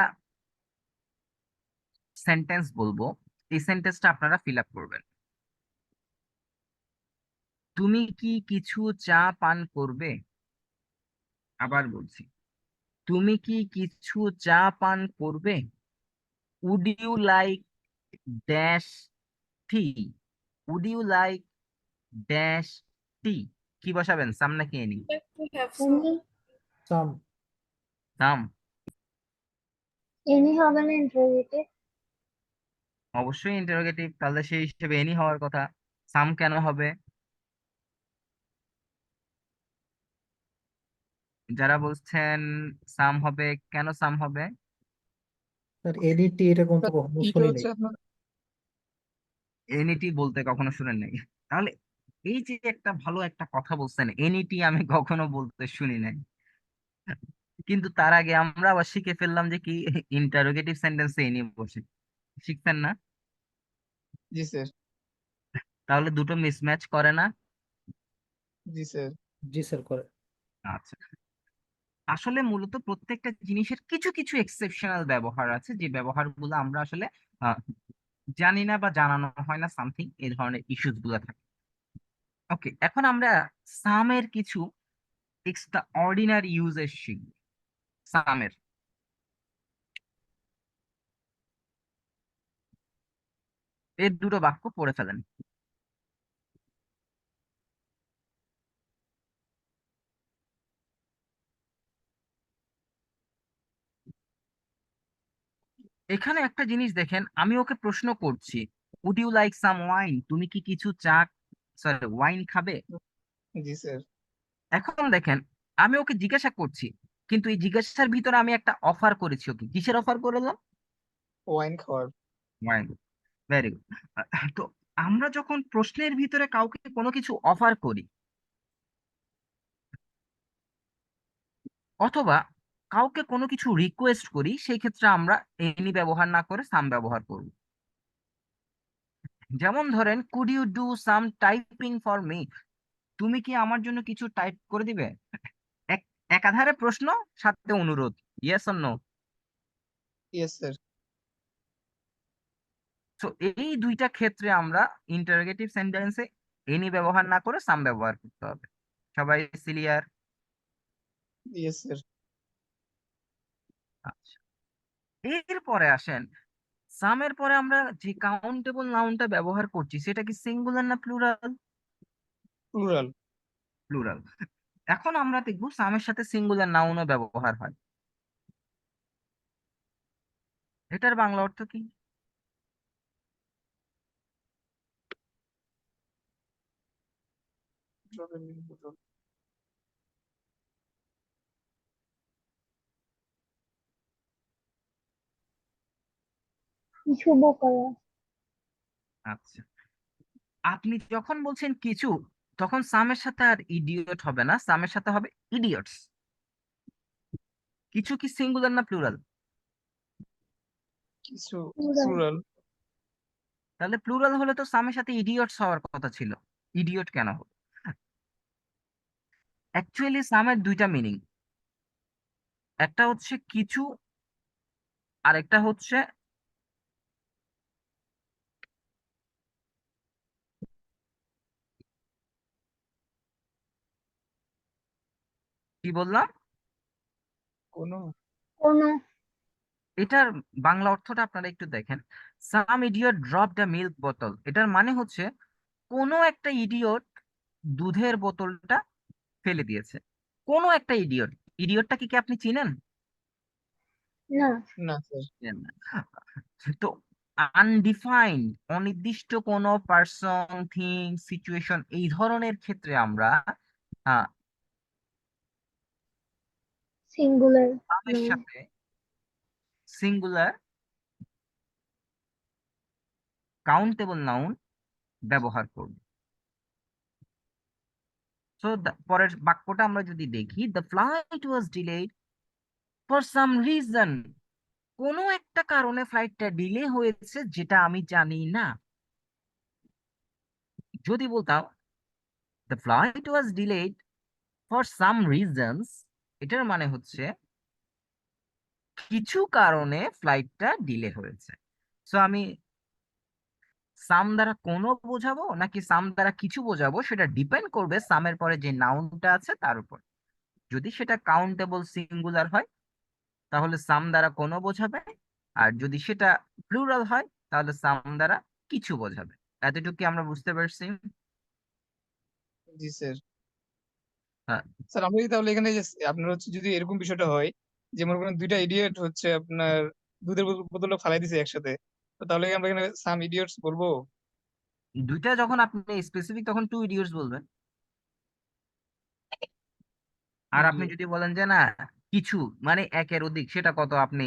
সেন্টেন্স বলবো, এই সেন্টেন্সটা আপনারা ফিল আপ করবেন। তুমি কি কিছু চা পান করবে? আবার বলছি, তুমি কি কিছু চা পান করবে? Would you like dash tea? Would you like dash tea? কি বসাবেন, সাম নাকি এনি? সাম। সাম। এনি হবে না ইন্টারোগেটিভ? অবশ্যই ইন্টারোগেটিভ, তাহলে সেই হিসেবে এনি হওয়ার কথা। সাম কেন হবে? যারা বলছেন সাম হবে, কেন সাম হবে? স্যার এডিটি এরকম তো স্যার কখনো এটা শুনি নাই। হচ্ছে আপনার এনইটি বলতে কখনো শুনেন নাই? তাহলে এই যে একটা ভালো একটা কথা বলছেন, এনইটি আমি কখনো বলতে শুনি নাই। কিন্তু তার আগে আমরা আবার শিখে ফেললাম যে কি ইন্টারোগেটিভ সেন্টেন্সে এনি বসে। শিখতেন না? জি স্যার। তাহলে দুটো মিসম্যাচ করে না? জি স্যার। জি স্যার করে। আচ্ছা, আসলে মূলত প্রত্যেকটা জিনিসের কিছু কিছু এক্সেপশনাল ব্যবহার আছে, যে ব্যবহারগুলো আমরা আসলে আহ, জানি না বা জানানো হয় না, সামথিং এই ধরনের ইস্যুস গুলো থাকে। ওকে, এখন আমরা সামের কিছু এক্সট্রা অর্ডিনারি ইউজেস শিখব। সামের এই দুটো বাক্য পড়ে ফেলেন। এখানে একটা জিনিস দেখেন, আমি ওকে প্রশ্ন করছি, would you like some wine? তুমি কি কিছু চা, সরি ওয়াইন খাবে? জি স্যার। এখন দেখেন, আমি ওকে জিজ্ঞাসা করছি, কিন্তু এই জিজ্ঞাসার ভিতরে আমি একটা অফার করেছি ওকে। কিসের অফার করলাম? ওয়াইন খাওয়ার। ওয়াইন। Very good. তো আমরা যখন প্রশ্নের ভিতরে কাউকে কোনো কিছু অফার করি, অথবা কাউকে কোনো কিছু রিকোয়েস্ট করি, সেই ক্ষেত্রে আমরা এনি ব্যবহার না করে সাম ব্যবহার করব। যেমন ধরেন, could you do some typing for me? তুমি কি আমার জন্য কিছু টাইপ করে দিবে? এক একাধারে প্রশ্ন, সাথে অনুরোধ, yes or no? Yes sir. তো এই দুইটা ক্ষেত্রে আমরা ইন্টারোগেটিভ সেন্টেন্সে এনি ব্যবহার না করে সাম ব্যবহার করতে হবে। সবাই ক্লিয়ার? Yes sir. আচ্ছা, এরপরে আসেন, সামের পরে আমরা যে কাউন্টেবল নাউনটা ব্যবহার করছি সেটা কি সিঙ্গুলার না প্লুরাল? প্লুরাল। প্লুরাল। এখন আমরা দেখবো সামের সাথে সিঙ্গুলার নাউনও ব্যবহার হয়। এটার বাংলা অর্থ কি? শুভ করা। আচ্ছা, আপনি যখন বলছেন কিছু, তখন সামের সাথে আর ইডিয়ট হবে না, সামের সাথে হবে ইডিয়টস। কিছু কি সিঙ্গুলার না প্লুরাল? কিছু Plural. প্লুরাল। তাহলে প্লুরাল হলে তো সামের সাথে ইডিয়টস হওয়ার কথা ছিল, ইডিয়ট কেন হলো? অ্যাকচুয়ালি সামের দুইটা মিনিং, একটা হচ্ছে কিছু, আর একটা হচ্ছে কি বললাম? কোনো কোনো এটার বাংলা অর্থটা আপনারা একটু দেখেন। সাম ইডিয়ট ড্রপ দ্য মিল্ক বোতল, এটার মানে হচ্ছে কোনো একটা ইডিয়ট দুধের বোতলটা ফেলে দিয়েছে। কোনো একটা ইডিয়ট, ইডিয়টটা কি আপনি চিনেন? না না স্যার। চিনেন না। তো আনডিফাইন্ড, অনির্দিষ্ট কোনো পার্সন, থিং, সিচুয়েশন, এই ধরনের ক্ষেত্রে আমরা সিঙ্গুলার সামের নাউন সাথে সিঙ্গুলার কাউন্টেবল নাউন ব্যবহার করব। সো পরের বাক্যটা আমরা যদি দেখি, the flight was delayed for some reason, কোনো একটা কারণে ফ্লাইটটা ডিলে হয়েছে যেটা আমি জানি না। যদি বলতাম the flight was delayed for some reasons, এটার মানে হচ্ছে কিছু কারণে ফ্লাইটটা ডিলে হয়েছে। সো আমি সাম দ্বারা কোনো বোঝাবো নাকি সাম দ্বারা কিছু বোঝাবো, সেটা ডিপেন্ড করবে সামের পরে যে নাউনটা আছে তার উপর। যদি সেটা কাউন্টেবল সিঙ্গুলার হয় তাহলে সাম দ্বারা কোনো বোঝাবে, আর যদি সেটা প্লুরাল হয় তাহলে সাম দ্বারা কিছু বোঝাবে। এতটুকু কি আমরা বুঝতে পারছি? জি স্যার। হ্যাঁ। স্যার আমরা কি তাহলে এখানে যে আপনার হচ্ছে যদি এরকম বিষয়টা হয় যে মনে করেন দুইটা ইডিয়ট হচ্ছে আপনার দুধের বোতলটা ফালাই দিছে একসাথে, তো তাহলে কি আমরা এখানে সাম ইডিয়টস বলবো? দুইটা যখন আপনি স্পেসিফিক তখন টু ইডিয়টস বলবেন। আর আপনি ইডিয়ট। যদি বলেন যে না কিছু মানে একের অধিক, সেটা কত আপনি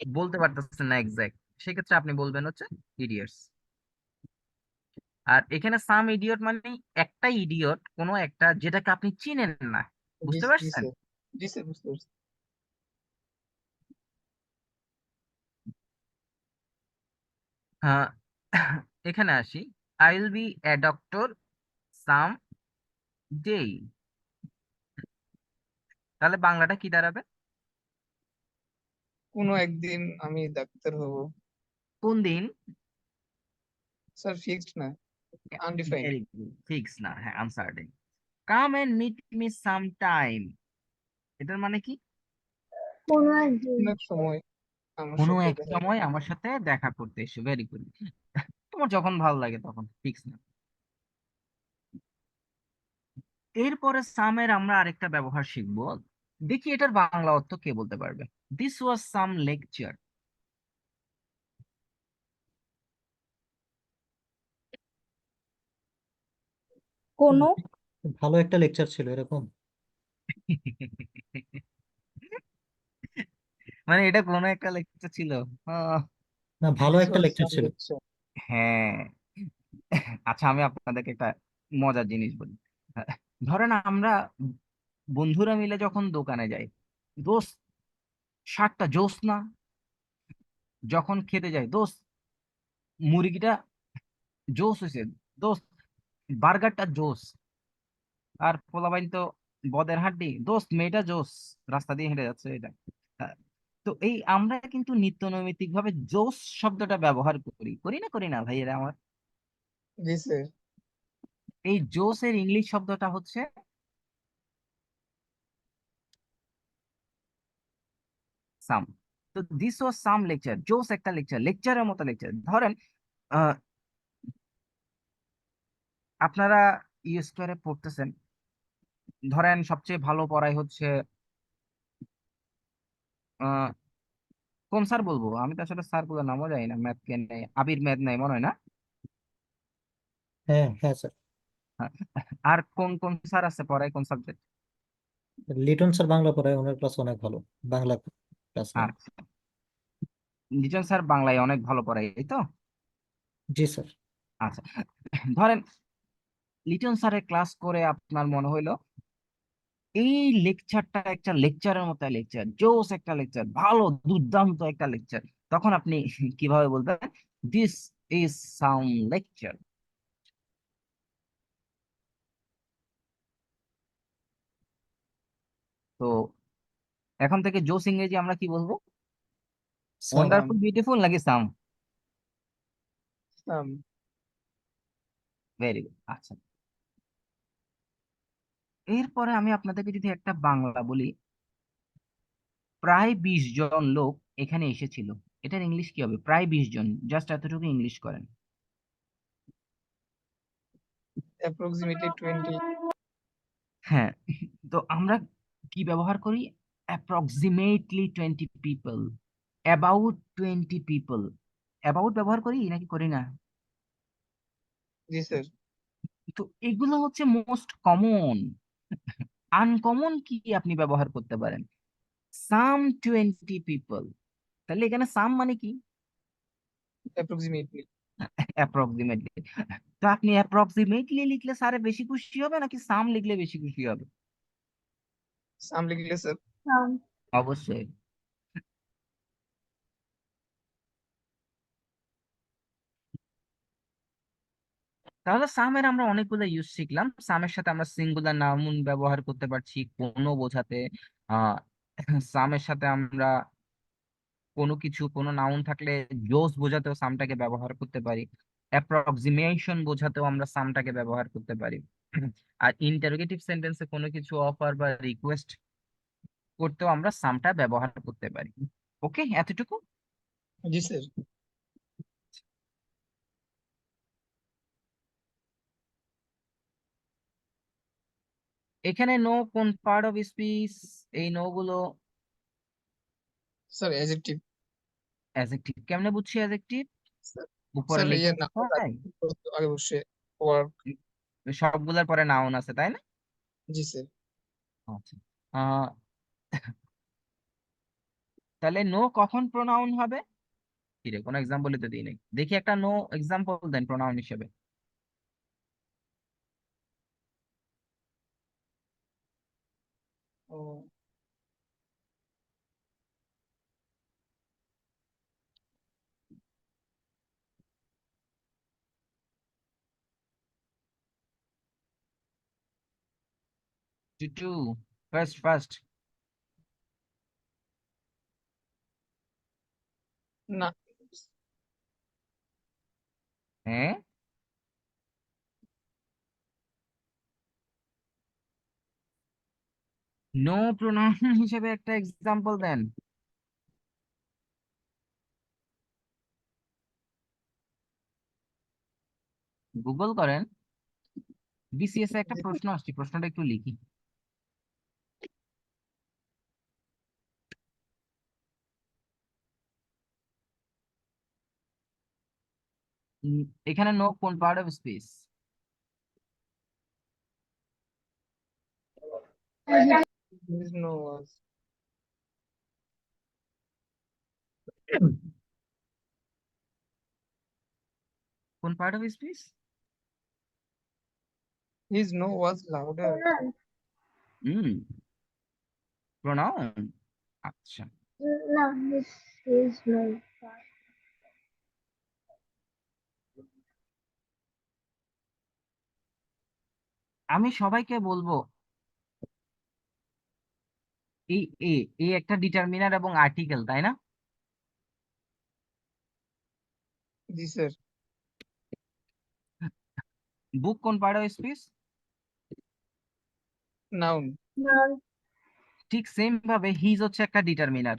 বলতে পারতেছেন না এক্সাক্ট, সেক্ষেত্রে আপনি বলবেন হচ্ছে ইডিয়টস। আর এখানে সাম ইডিয়ট মানে একটা ইডিয়ট, কোনো একটা যেটাকে আপনি চিনেন না। জি বুঝতে জি পারছেন? স্যার। জি স্যার বুঝতে পারছি। হ্যাঁ। এখানে আসি, I will B a doctor some day, তাহলে বাংলাটা কি দাঁড়াবে? কোনো একদিন আমি ডাক্তার হব। কোন দিন? স্যার ফিক্সড না, আনডিফাইন্ড। ভেরি গুড, ফিক্স না, হ্যাঁ uncertain. Come and meet me some time, এটার মানে কি? কোনো একদিন কোনো এক সময় আমার কোনো সাথে এক দেখা সময় আমার সাথে দেখা করতে এসো, ভেরি গুড। তোমার যখন ভালো লাগে তখন, ফিক্স না। এরপরে সামের আমরা আরেকটা ব্যবহার শিখবো, দেখি এটার বাংলা অর্থ কে বলতে পারবে। দিস ওয়াজ সাম লেকচার, কোনো ভালো একটা লেকচার ছিল এরকম। মানে এটা কোনো একটা লেকচার ছিল। আহ, না, ভালো দিস একটা ওয়াজ লেকচার সাম ছিল। লেকচার। হ্যাঁ। আচ্ছা আমি আপনাদেরকে একটা মজার জিনিস বলি। ধরেন আমরা বন্ধুরা মিলে যখন দোকানে যাই, দোস্ত শাকটা জোস না, যখন খেতে যাই দোস্ত মুরগিটা জোস হয়েছে, দোস্ত বার্গারটা জোস, আর পোলাপাইন তো বদের হাড্ডি, দোস্ত মেয়েটা জোস, রাস্তা দিয়ে হেঁটে যাচ্ছে এটা। আহ, তো এই আমরা কিন্তু নিত্য নৈমিত্তিক ভাবে জোস শব্দটা ব্যবহার করি, করি না করি না ভাইয়েরা আমার? জি স্যার। এই জোসের ইংলিশ শব্দটা হচ্ছে সাম। তো দিস ওয়াজ সাম লেকচার, জোস একটা লেকচার, লেকচারের মতো লেকচার। ধরেন আহ, আপনারা স্কোয়ারে পড়তেছেন, ধরেন সবচেয়ে ভালো পড়াই হচ্ছে আহ, কোন স্যার বলবো, আমি তো আসলে স্যার গুলোর নামও জানি না, ম্যাথ কে নেই, আবির ম্যাথ নেই মনে হয় না। হ্যাঁ হ্যাঁ স্যার। হ্যাঁ। আর কোন কোন স্যার আছে পড়ায়, কোন সাবজেক্ট? লিটন স্যার বাংলা পড়ায়, ওনার ক্লাস অনেক ভালো, বাংলা ক্লাস নেন। আচ্ছা, লিটন স্যার বাংলায় অনেক ভালো পড়ায়, এই তো। জি স্যার। আচ্ছা, ধরেন লিটন স্যারের ক্লাস করে আপনার মনে হইলো এই লেকচারটা একটা লেকচারের মতো লেকচার, জোস একটা লেকচার, ভালো দুর্দান্ত একটা লেকচার, তখন আপনি কিভাবে বলতেন? This is sound lecture. তো এখন থেকে জোস ইংরেজি আমরা কি বলবো? সাম ওয়ান্ডারফুল, বিউটিফুল নাকি সাম? Some very good. আচ্ছা, এরপরে আমি আপনাদেরকে যদি একটা বাংলা বলি, প্রায় 20 জন লোক এখানে এসেছিল, এটার ইংলিশ কি হবে? প্রায় 20 জন, জাস্ট এতটুকু ইংলিশ করেন। অ্যাপ্রক্সিমেটলি 20। হ্যাঁ, তো আমরা কি ব্যবহার করি? Approximately 20 people, about 20 people. About ব্যবহার করি নাকি করি না? জি স্যার। তো এগুলো হচ্ছে মোস্ট কমন। আনকমন কি আপনি ব্যবহার করতে পারেন? সাম 20 পিপল। তাহলে এখানে সাম মানে কি? অ্যাপ্রক্সিমেটলি। অ্যাপ্রক্সিমেটলি। তো আপনি অ্যাপ্রক্সিমেটলি লিখলে স্যারে বেশি খুশি হবে নাকি সাম লিখলে বেশি খুশি হবে? সাম লিখলে স্যার। অবশ্যই। তাহলে সামের আমরা অনেকগুলো ইউজ শিখলাম। সামের সাথে আমরা সিঙ্গুলার নাউন ব্যবহার করতে পারছি কোনো বোঝাতে। আহ সামের সাথে আমরা কোনো কিছু, কোনো নাউন থাকলে জোস বোঝাতেও সামটাকে ব্যবহার করতে পারি। অ্যাপ্রক্সিমেশন বোঝাতেও আমরা সামটাকে ব্যবহার করতে পারি। আর ইন্টারোগেটিভ সেন্টেন্সে কোনো কিছু অফার বা রিকোয়েস্ট করতেও আমরা সামটা ব্যবহার করতে পারি। ওকে, এতটুকু। জি স্যার। এখানে নো কোন পার্ট অফ স্পিচ? এই নো গুলো স্যার অ্যাডজেক্টিভ। অ্যাডজেক্টিভ। কেমনে বুঝছি অ্যাডজেক্টিভ? স্যার উপরে স্যার লেখা ইয়ে না, আছে তাই? আগে বসে ওয়ার্ক। সবগুলোর পরে নাউন আছে তাই না? জি স্যার। আচ্ছা। আহ তাহলে নো কখন প্রোনাউন হবে? কি রে, কোনো এক্সাম্পলই তো দিই নাই, দেখি একটা নো এক্সাম্পল দেন প্রোনাউন হিসেবে। ও টু ফার্স্ট ফার্স্ট। না হ্যাঁ, নো প্রোনাউন হিসেবে একটা এক্সাম্পল দেন। গুগল করেন। বিসিএস এ একটা প্রশ্ন আসছে, প্রশ্নটা একটু লিখি। এখানে নো কোন part of speech? No was. কোন part of speech? His no was louder. Hmm, pronoun. আচ্ছা, No, this is no. আমি সবাইকে বলবো এই এ, এ একটা ডিটারমিনার এবং আর্টিকেল তাই না? জি স্যার। বুক কোন part of speech? Noun. No. ঠিক সেম ভাবে হিজ হচ্ছে একটা ডিটারমিনার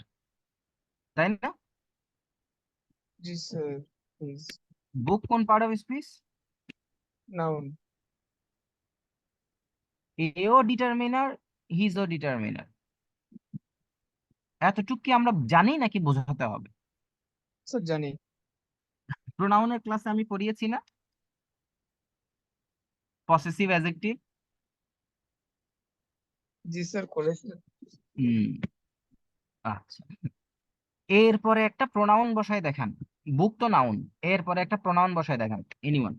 তাই না? জি স্যার। হিজ বুক কোন পার্ট অফ স্পিচ? নাউন। এও ডিটারমিনার, হিজও ডিটারমিনার। এতটুকু কি আমরা জানি নাকি বোঝাতে হবে? স্যার জানি। প্রোনাউনের ক্লাসে আমি পড়িয়েছি না পসেসিভ অ্যাডজেক্টিভ? জি স্যার করেছেন। হুম, আচ্ছা। এরপরে একটা প্রোনাউন বসায় দেখান। বুক তো নাউন, এরপরে একটা প্রোনাউন বসায় দেখান এনিওয়ান।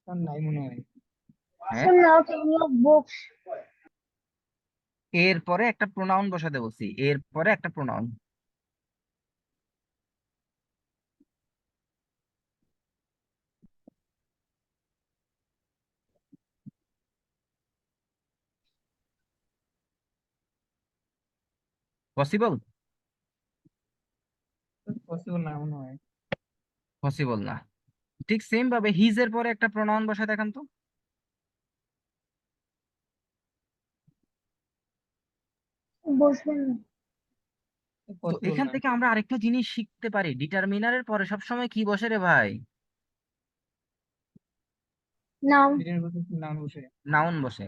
আর নাই মনে হয়। হ্যাঁ, এর পরে একটা প্রোনাউন বসাতে বলছি, এর পরে একটা প্রোনাউন। পসিবল? পসিবল না মনে হয়। পসিবল না। ঠিক সেম ভাবে হিজ এর পরে একটা প্রোনাউন বসায় দেখান তো। তো পসিবল এখান না। থেকে আমরা আরেকটা জিনিস শিখতে পারি, ডিটারমিনারের পরে সবসময় কি বসে রে ভাই? ডিটেন বলতে নাম বসে। নাউন বসে।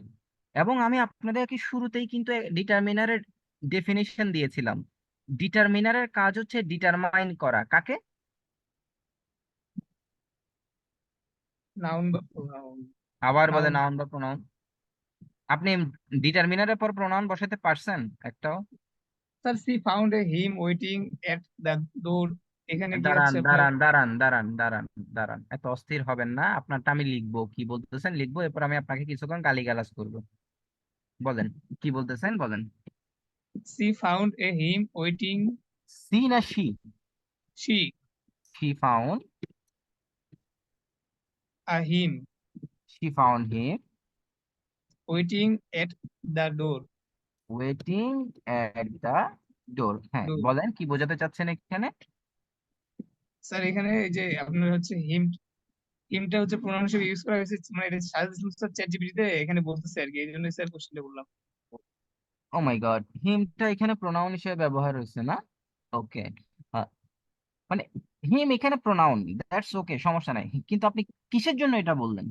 এবং আমি আপনাদেরকে শুরুতেই কিন্তু ডিটারমিনারের ডেফিনিশন দিয়েছিলাম। ডিটারমিনারের কাজ হচ্ছে ডিটারমাইন করা। কাকে? নাউন বা প্রোনাউন। আবার বলে নাউন। নাউন বা প্রোনাউন। আপনি ডিটারমিনারের পর প্রোনাউন বসাতে পারছেন একটাও? Sir she found a him waiting at the door, এখানে কি দাঁড়ান হচ্ছে আপনার। দাঁড়ান দাঁড়ান দাঁড়ান দাঁড়ান দাঁড়ান, এত অস্থির হবেন না। আপনারটা আমি লিখবো, কি বলতেছেন লিখবো, এরপর আমি আপনাকে কিছুক্ষণ গালিগালাজ করবো। বলেন কি বলতেছেন, বলেন। She found a him waiting. সি না she? She she found, a him she found him waiting at the door. Waiting at the door. হ্যাঁ, ডোর। বলেন কি বোঝাতে চাচ্ছেন এখানে? স্যার এখানে এই যে আপনার হচ্ছে হিমটা হচ্ছে প্রোনাউন হিসেবে ইউজ করা হয়েছে, মানে এটা সাজেস্ট চ্যাট জিপিটিতে এখানে বলতেছে আর কি, এই জন্য স্যার কোশ্চেনটা বললাম। ও মাই গড, হিমটা এখানে প্রোনাউন হিসেবে ব্যবহার হয়েছে না? ওকে, মানে হিম এখানে প্রোনাউন, দ্যাটস ওকে, সমস্যা নাই। কিন্তু আপনি কিসের জন্য এটা বললেন?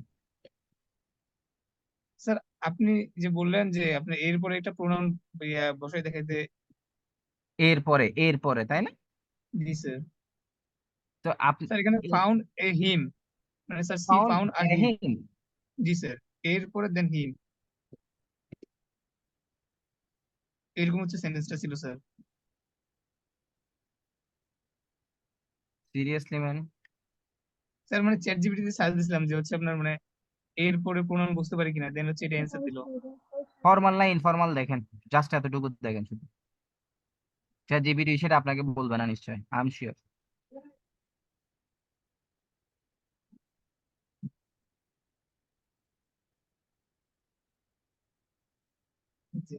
স্যার আপনি যে বললেন যে আপনি এরপরে একটা প্রোনাউন বসাই দেখাইতে। এর পরে তাই না? জি স্যার। তো আপনি স্যার এখানে ফাউন্ড এ হিম, মানে sir she found found a him. Him. জি স্যার। এরপরে দেন হিম, এরকম হচ্ছে সেন্টেন্সটা ছিল স্যার। Seriously man? স্যার মানে চ্যাট জিপিটিতে সার্চ দিছিলাম যে হচ্ছে আপনার মানে এরপরে প্রোনাউন বুঝতে পারি কিনা, দেন হচ্ছে এটা অ্যান্সার দিল। ফর্মাল না ইনফর্মাল দেখেন, জাস্ট এতটুকু দেখেন শুধু। চ্যাট জিপিটি সেটা আপনাকে বলবে না নিশ্চয়, আই এম শিওর। জি।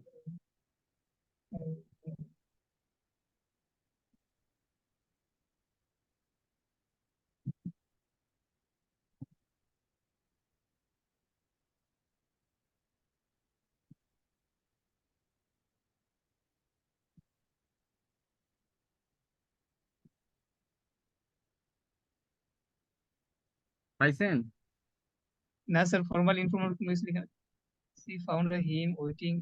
পাইছেন? না স্যার, ফর্মাল ইনফর্মাল কোনো কিছু লেখা she found a him waiting.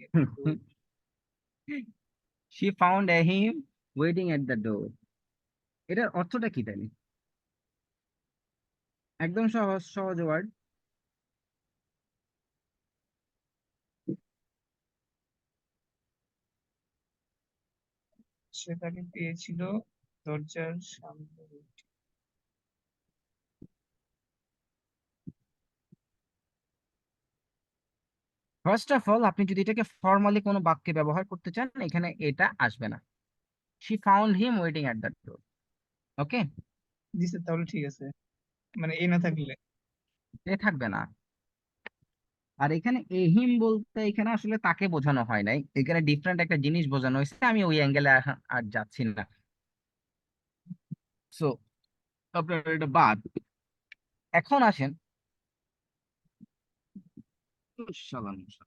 She found a him waiting at the door. এটার অর্থটা কি তাহলে? একদম সহজ সহজ ওয়ার্ড। সে তাকে পেয়েছিল দরজার সামনে। ফার্স্ট অফ অল, আপনি যদি এটাকে ফর্মালি কোনো বাক্যে ব্যবহার করতে চান, এখানে এটা আসবে না। She found him waiting at the door. Okay, G sir, তাহলে ঠিক আছে, মানে এ না থাকলে। এ থাকবে না। আর এখানে এহিম বলতে এখানে আসলে তাকে বোঝানো হয় নাই, এখানে ডিফারেন্ট একটা জিনিস বোঝানো হয়েছে। আমি ওই অ্যাঙ্গেলে আর যাচ্ছি না। সো আপনার এটা বাদ। এখন আসেন, শালা মশা।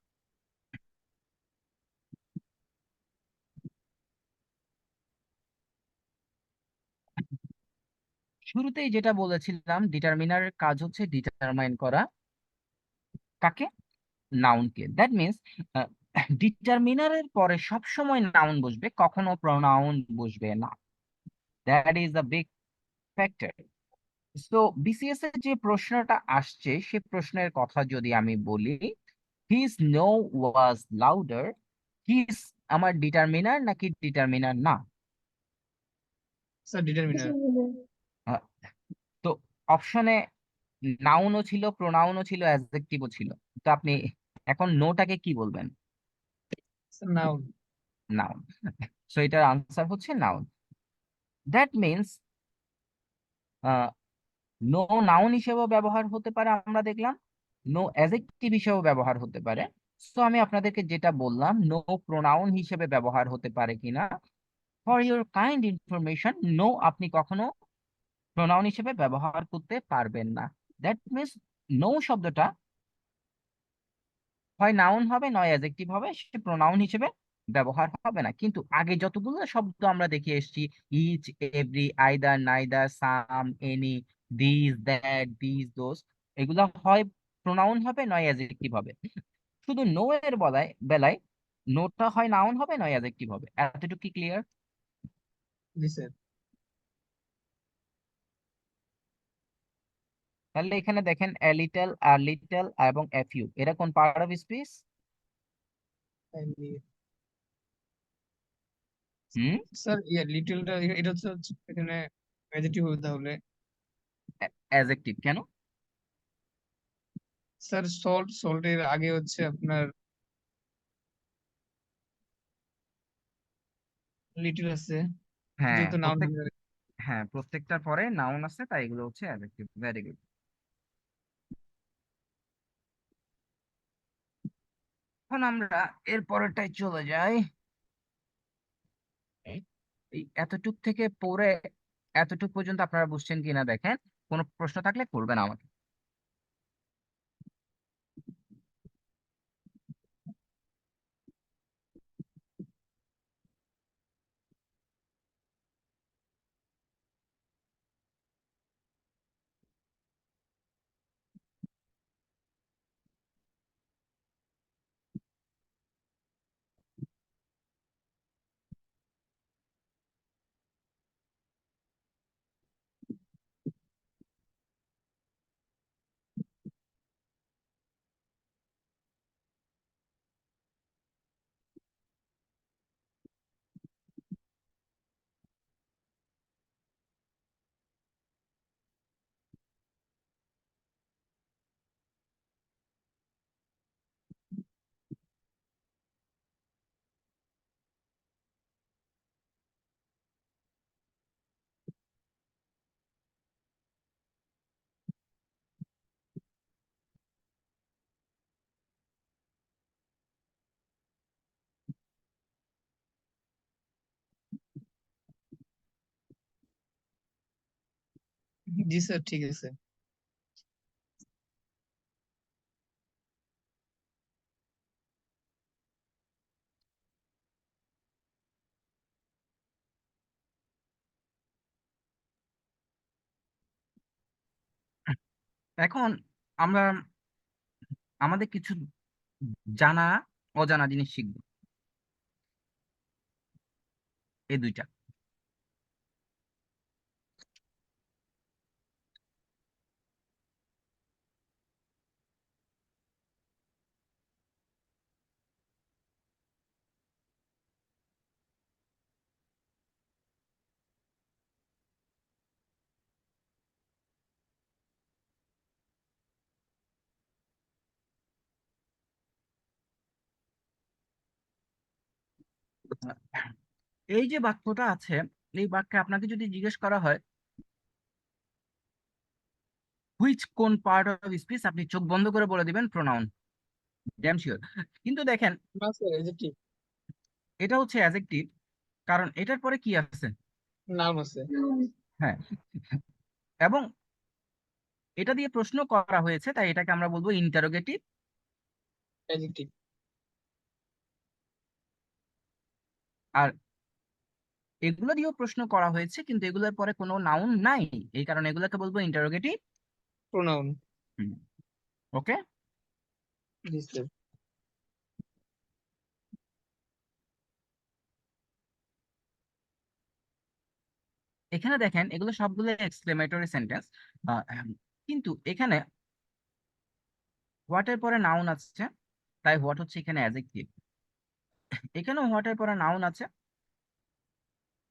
শুরুতেই যেটা বলেছিলাম, ডিটারমিনারের কাজ হচ্ছে ডিটারমাইন করা। কাকে? নাউনকে। দ্যাট মিনস ডিটারমিনারের পরে সব সময় নাউন বসবে, কখনো প্রোনাউন বসবে না। That is the big factor. So BCS এর যে প্রশ্নটা আসছে, সে প্রশ্নের কথা যদি আমি বলি, his no was louder, his আমার ডিটারমিনার নাকি ডিটারমিনার না? Sir determiner. আহ, তো অপশনে নাউনও ছিল, প্রোনাউনও ছিল, অ্যাডজেক্টিভও ছিল। তো আপনি এখন নোটাকে কি বলবেন? নাউন। নাউন। সো এটার আনসার হচ্ছে noun. That means no noun হিসেবেও ব্যবহার হতে পারে, আমরা দেখলাম নো অ্যাডজেক্টিভ হিসেবেও ব্যবহার হতে পারে। তো আমি আপনাদেরকে যেটা বললাম, নো প্রোনাউন হিসেবে ব্যবহার হতে পারে কিনা, for your kind information, no আপনি কখনো প্রোনাউন হিসেবে ব্যবহার করতে পারবেন না। দ্যাট মিনস নো শব্দটা হয় নাউন হবে নয় অ্যাডজেক্টিভ হবে, সে প্রোনাউন হিসেবে ব্যবহার হবে না। কিন্তু আগে যতগুলো শব্দ আমরা দেখে এসেছি, each, every, either, neither, some, any, this, that, this, those, এগুলো হয় প্রোনাউন হবে নয় অ্যাডজেক্টিভ হবে। শুধু নো এর বেলায় নোটা হয় নাউন হবে নয় অ্যাডজেক্টিভ হবে। এতটুকু কি ক্লিয়ার? জি স্যার। তাহলে এখানে দেখেন এ লিটল, আ লিটল এবং এ ফিউ, এরা কোন পার্ট অফ স্পিচ? হুম, স্যার লিটলটা এটা হচ্ছে এখানে অ্যাডজেক্টিভ হবে তাহলে। অ্যাডজেক্টিভ কেন? স্যার সল্টের আগে হচ্ছে আপনার লিটল আছে, হ্যাঁ, যেহেতু নাউন হয়ে যাবে। হ্যাঁ, প্রত্যেকটার পরে নাউন আছে, তাই এগুলো হচ্ছে অ্যাডজেক্টিভ। Very good. এখন আমরা এর পরেরটায় চলে যাই। এই এতটুক থেকে পড়ে এতটুক পর্যন্ত আপনারা বুঝছেন কিনা দেখেন, কোনো প্রশ্ন থাকলে করবেন আমাকে। জি স্যার, ঠিক আছে। এখন আমরা আমাদের কিছু জানা অজানা জিনিস শিখবো, এই দুইটা। এই যে বাক্যটা আছে, এই বাক্যে আপনাকে যদি জিজ্ঞেস করা হয় হুইচ কোন পার্ট অফ স্পিচ, আপনি চোখ বন্ধ করে বলে দিবেন প্রোনাউন, ড্যাম শিওর। কিন্তু দেখেন, না স্যার, অ্যাডজেক্টিভ। এটা হচ্ছে অ্যাডজেক্টিভ, কারণ এটার পরে কি আছে? নাউন আছে। হ্যাঁ, এবং এটা দিয়ে প্রশ্ন করা হয়েছে, তাই এটাকে আমরা বলবো ইন্টারোগেটিভ। অ্যাডজেক্টিভ। আর এগুলো দিয়েও প্রশ্ন করা হয়েছে, কিন্তু এগুলোর পরে কোনো নাউন নাই, এই কারণে এগুলোকে বলবো ইন্টারোগেটিভ। প্রোনাউন। ওকে। জি স্যার। এখানে দেখেন এগুলো সবগুলো এক্সক্লেমেটরি সেন্টেন্স, কিন্তু এখানে হোয়াট এর পরে নাউন আছে, তাই হোয়াট হচ্ছে এখানে অ্যাডজেক্টিভ। এখানেও হোয়াট এর পরে নাউন আছে,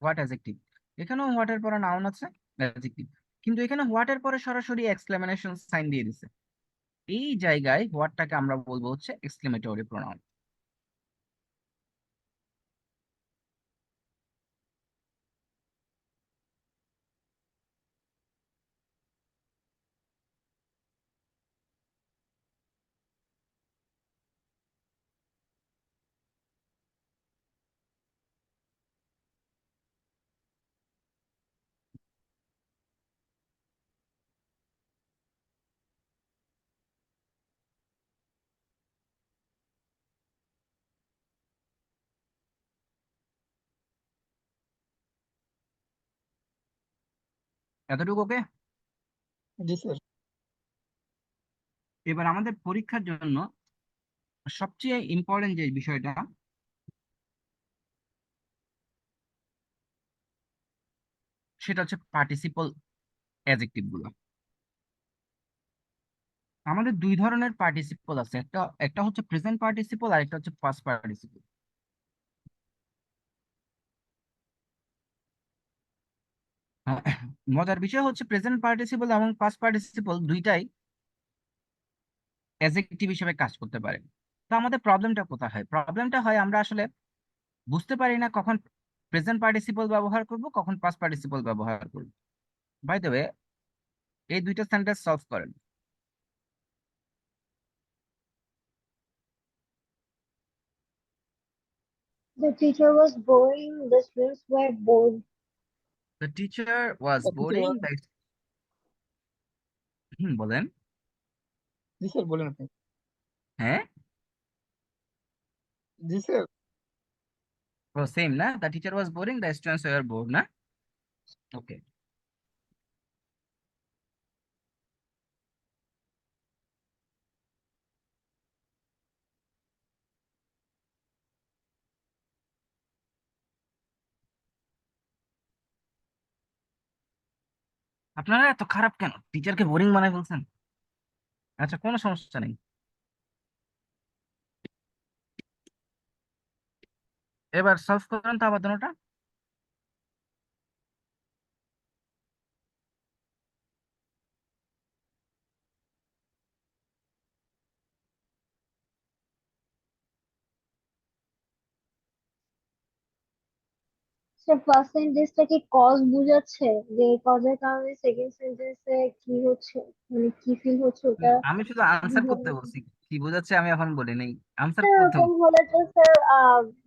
হোয়াট অ্যাডজেক্টিভ। এখানেও হোয়াট এর পরে নাউন আছে, অ্যাডজেক্টিভ। কিন্তু এখানে হোয়াট এর পরে সরাসরি এক্সক্লেমেশন সাইন দিয়ে দিছে। এই জায়গায় হোয়াটটাকে আমরা বলবো হচ্ছে এক্সক্লেমেটরি প্রোনাউন। এতটুকু ওকে? জি স্যার। এবার আমাদের পরীক্ষার জন্য সবচেয়ে ইম্পর্টেন্ট যে বিষয়টা, সেটা হচ্ছে পার্টিসিপল অ্যাডজেক্টিভ গুলো। আমাদের দুই ধরনের পার্টিসিপল আছে, একটা একটা হচ্ছে প্রেজেন্ট পার্টিসিপল আর একটা হচ্ছে পাস্ট পার্টিসিপল। মজার বিষয় হচ্ছে প্রেজেন্ট পার্টিসিপল এবং পাস্ট পার্টিসিপল দুইটাই অ্যাডজেক্টিভ হিসেবে কাজ করতে পারে। তো আমাদের প্রবলেমটা কোথায় হয়? প্রবলেমটা হয় আমরা আসলে বুঝতে পারি না কখন প্রেজেন্ট পার্টিসিপল ব্যবহার করব, কখন পাস্ট পার্টিসিপল ব্যবহার করব। বাই দ্য ওয়ে, এই দুইটা সেন্টেন্স সলভ করেন। The teacher was boring, the students were bored. The teacher was The boring, teacher- বলেন। জি স্যার বলেন আপনি। হ্যাঁ, জি স্যার। ও সেম না, the teacher was boring, the students were board না? ওকে। আপনারা এত খারাপ কেন? টিচারকে বোরিং বানায় বলছেন? আচ্ছা, কোনো সমস্যা নেই। এবার সলভ করেন তো আবেদনটা। স্যার ফার্স্ট সেন্টেন্সটা কি কজ বোঝাচ্ছে, যে কজের কারণে সেকেন্ড সেন্টেন্সে কি হচ্ছে, মানে কি ফিল হচ্ছে ওটা আমি শুধু আনসার করতে বোঝানো। বলছি, কি বোঝাচ্ছে আমি এখন বলি নাই, আনসার স্যার করতে ওরকম হলে তো স্যার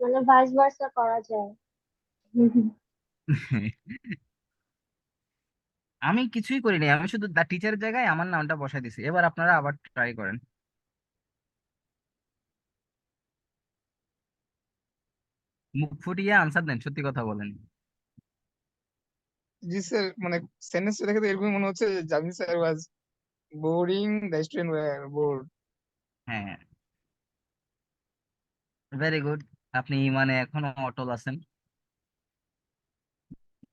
মানে ভাইস ভার্সা করা যায়। আমি কিছুই করিনি, আমি শুধু দা টিচারের জায়গায় আমার নামটা বসাই দিছি। এবার আপনারা আবার ট্রাই করেন। মুখ ফুটিয়ে আনসার দেন, সত্যি কথা বলেন। জি স্যার, মানে সেন্টেন্সটা দেখে তো এরকম মনে হচ্ছে যে Jamil sir was boring, the student were bored. হ্যাঁ, ভেরি গুড। আপনি মানে এখনো অটল আছেন।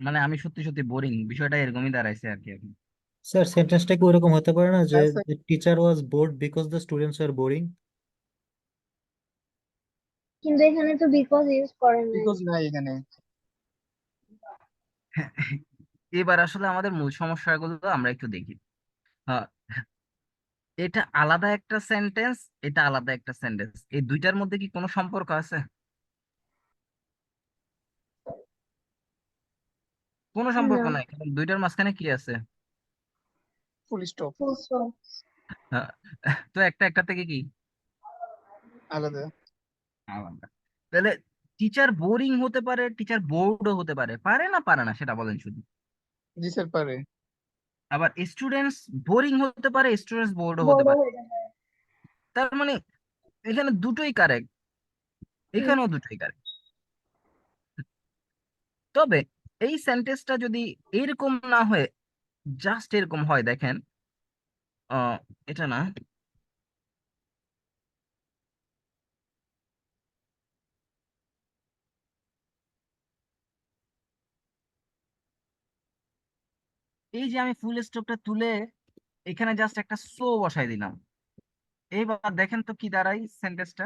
মানে আমি সত্যি সত্যি বোরিং, বিষয়টা এরকমই দাঁড়াইছে আর কি এখন। স্যার সেন্টেন্সটা কি ওরকম হতে পারে না যে হ্যাঁ sir. Teacher was bored because the students are boring? কিন্তু এখানে তো বিকজ ইউজ করে নাই। বিকজ নাই এখানে। এবার আসলে আমাদের মূল সমস্যাগুলো আমরা একটু দেখি। আহ, এটা আলাদা একটা সেন্টেন্স, এটা আলাদা একটা সেন্টেন্স, এই দুইটার মধ্যে কি কোনো সম্পর্ক আছে? কোনো সম্পর্ক না, নাই, কারণ দুইটার মাঝখানে কি আছে? Full stop. Full stop. আহ, তো একটা একটা থেকে কি আলাদা। আলাদা? তাহলে টিচার বোরিং হতে পারে, টিচার বোর্ডও হতে পারে, পারে না পারে না সেটা বলেন শুধু। জি স্যার পারে। আবার স্টুডেন্টস বোরিং হতে পারে, স্টুডেন্টস বোর্ডও হতে বোর্ডও পারে। হয়ে যাবে। তার মানে এখানে দুটোই কারেক্ট, হুম। এখানেও দুটোই কারেক্ট। তবে এই সেন্টেন্সটা যদি এরকম না হয়ে জাস্ট এরকম হয়, দেখেন, আহ এটা না, এই যে আমি ফুল স্টপটা তুলে এখানে জাস্ট একটা সো বসাই দিলাম, এইবার দেখেন তো কি দাঁড়াই সেন্টেন্সটা।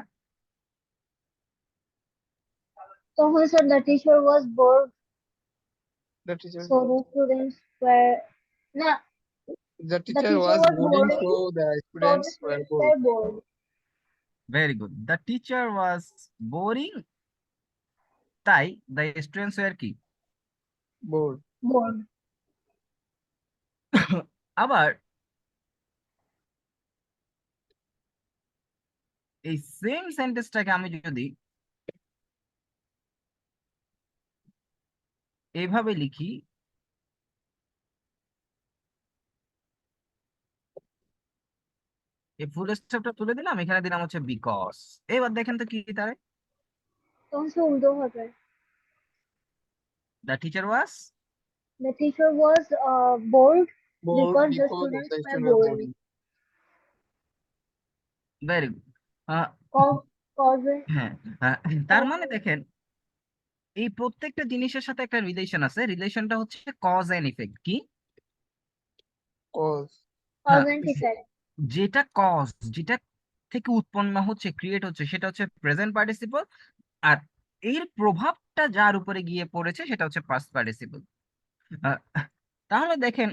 তখন sir the teacher was bored the teacher. So the students were, না, The the teacher teacher was was boring, boring, so the so the students were students bored. were bored. Very good, the teacher was boring, তাই the students were কি Bored. Bored. আবার এই same সেন্টেন্সটাকে আমি যদি এইভাবে লিখি, এই ফুল স্টপটা তুলে দিলাম, এখানে দিলাম হচ্ছে বিকজ। এবার দেখেন তো কি তারে, তখন সে উল্টো হবে। The teacher was The teacher was bored Bored because the because students the were students were boring. boring. Very good. Cause হ্যাঁ, তার মানে দেখেন এই প্রত্যেকটা জিনিসের সাথে একটা রিলেশন আছে, রিলেশনটা হচ্ছে কজ এন্ড ইফেক্ট। কি? Cause. হ্যাঁ, and effect. যেটা কজ, যেটা থেকে উৎপন্ন হচ্ছে, ক্রিয়েট হচ্ছে, সেটা হচ্ছে প্রেজেন্ট পার্টিসিপল, আর এর প্রভাবটা যার উপরে গিয়ে পড়েছে সেটা হচ্ছে পাস্ট পার্টিসিপল। তাহলে দেখেন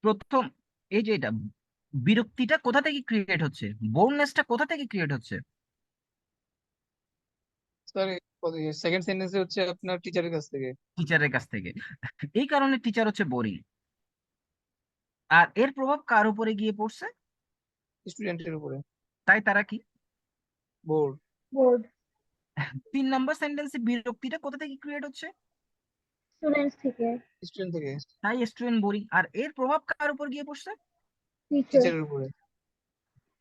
প্রথম এই যে এটা বিরক্তিটা কোথা থেকে ক্রিয়েট হচ্ছে, বোরনেসটা কোথা থেকে ক্রিয়েট হচ্ছে? Sorry, সেকেন্ড সেন্টেন্সে হচ্ছে আপনার টিচারের কাছ থেকে। টিচারের কাছ থেকে। এই কারণে টিচার হচ্ছে বোরিং, আর এর প্রভাব কার উপরে গিয়ে পড়ছে? স্টুডেন্টের উপরে। তাই তারা কি Bored. Bored. 3 নম্বর সেন্টেন্সে বিরক্তিটা কোথা থেকে ক্রিয়েট হচ্ছে? Students থেকে। স্টুডেন্ট থেকে। তাই স্টুডেন্ট বোরিং, আর এর প্রভাব কার উপর গিয়ে পড়ছে? Teacher. টিচারের উপরে।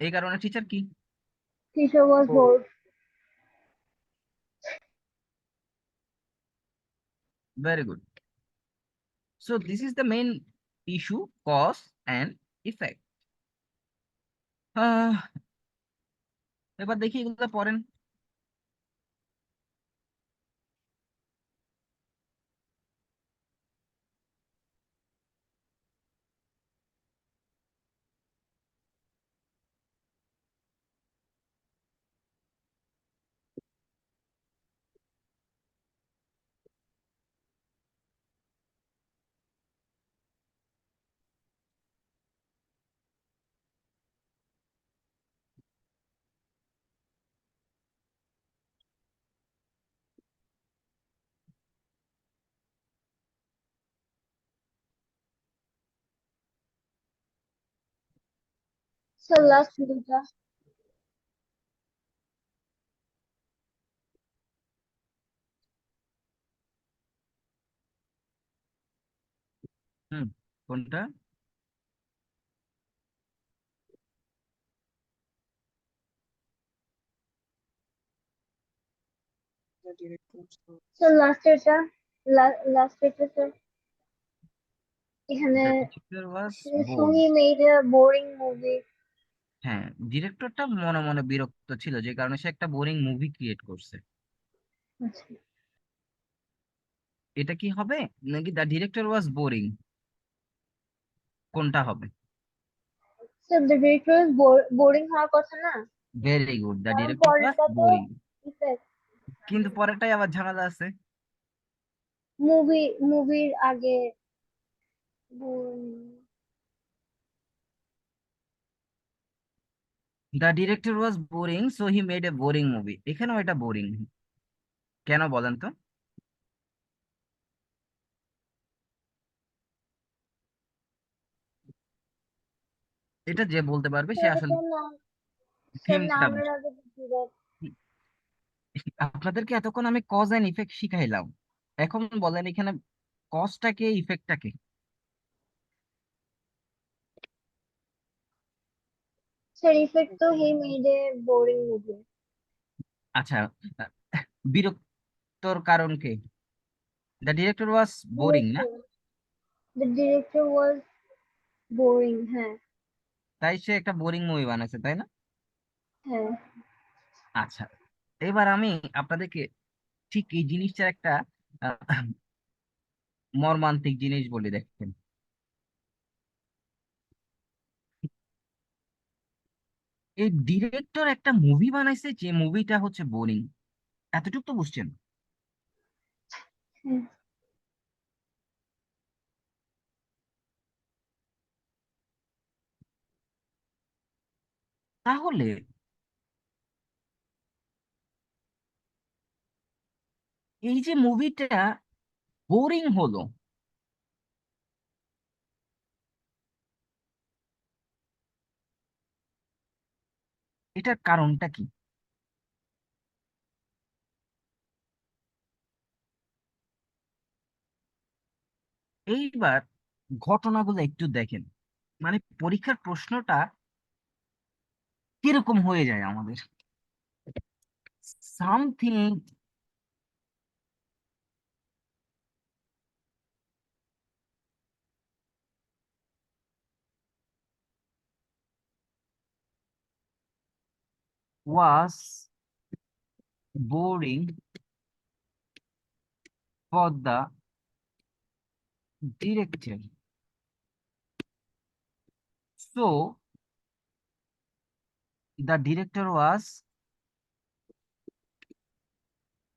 এই কারণে টিচার কি Teacher was Bored. bored. Very good. So this is the main issue, cause and effect. এবার দেখি এগুলো পড়েন। So last দুটা। হুম, কোনটা? So last এটা last এটা sir এখানে The teacher was so bored. he made a boring movie. হ্যাঁ, ডিরেক্টরটা মনে মনে বিরক্ত ছিল, যে কারণে সে একটা বোরিং মুভি ক্রিয়েট করছে। আচ্ছা। এটা কি হবে নাকি দ্য ডিরেক্টর ওয়াজ বোরিং, কোনটা হবে? So the director is boring হওয়ার কথা না, ভেরি গুড, দ্য কারণ ডিরেক্টর ওয়াজ পরেরটা তো বোরিং। effect। কিন্তু পরেরটাই আবার ঝামেলা আছে। মুভির আগে boring। The director was boring so he made a boring movie, এখানেও এটা বোরিং কেন বলেন তো? এটা যে বলতে পারবে সে আসলে স্যার থিমটা নামের আগে direct। আপনাদেরকে এতক্ষণ আমি কজ এন্ড ইফেক্ট শিখাইলাম, এখন বলেন এখানে কজটাকে ইফেক্টটাকে? স্যার effect তো he made a boring movie। আচ্ছা, বিরক্তর কারণ কে? দ্য ডিরেক্টর ওয়াজ বোরিং না, The director was boring। হ্যাঁ তাই সে একটা বোরিং মুভি বানাইছে, তাই না? হ্যাঁ। আচ্ছা, এবার আমি আপনাদেরকে ঠিক এই জিনিসটার একটা আহ, মর্মান্তিক জিনিস বলি, দেখেন এই ডিরেক্টর একটা মুভি বানাইছে যে মুভিটা হচ্ছে বোরিং, এতটুকু তো বুঝছেন। হ্যাঁ। তাহলে এই যে মুভিটা বোরিং হলো, এটার কারণটা কি? এইবার ঘটনাগুলো একটু দেখেন, মানে পরীক্ষার প্রশ্নটা কিরকম হয়ে যায় আমাদের। Something was boring for the director. So the director was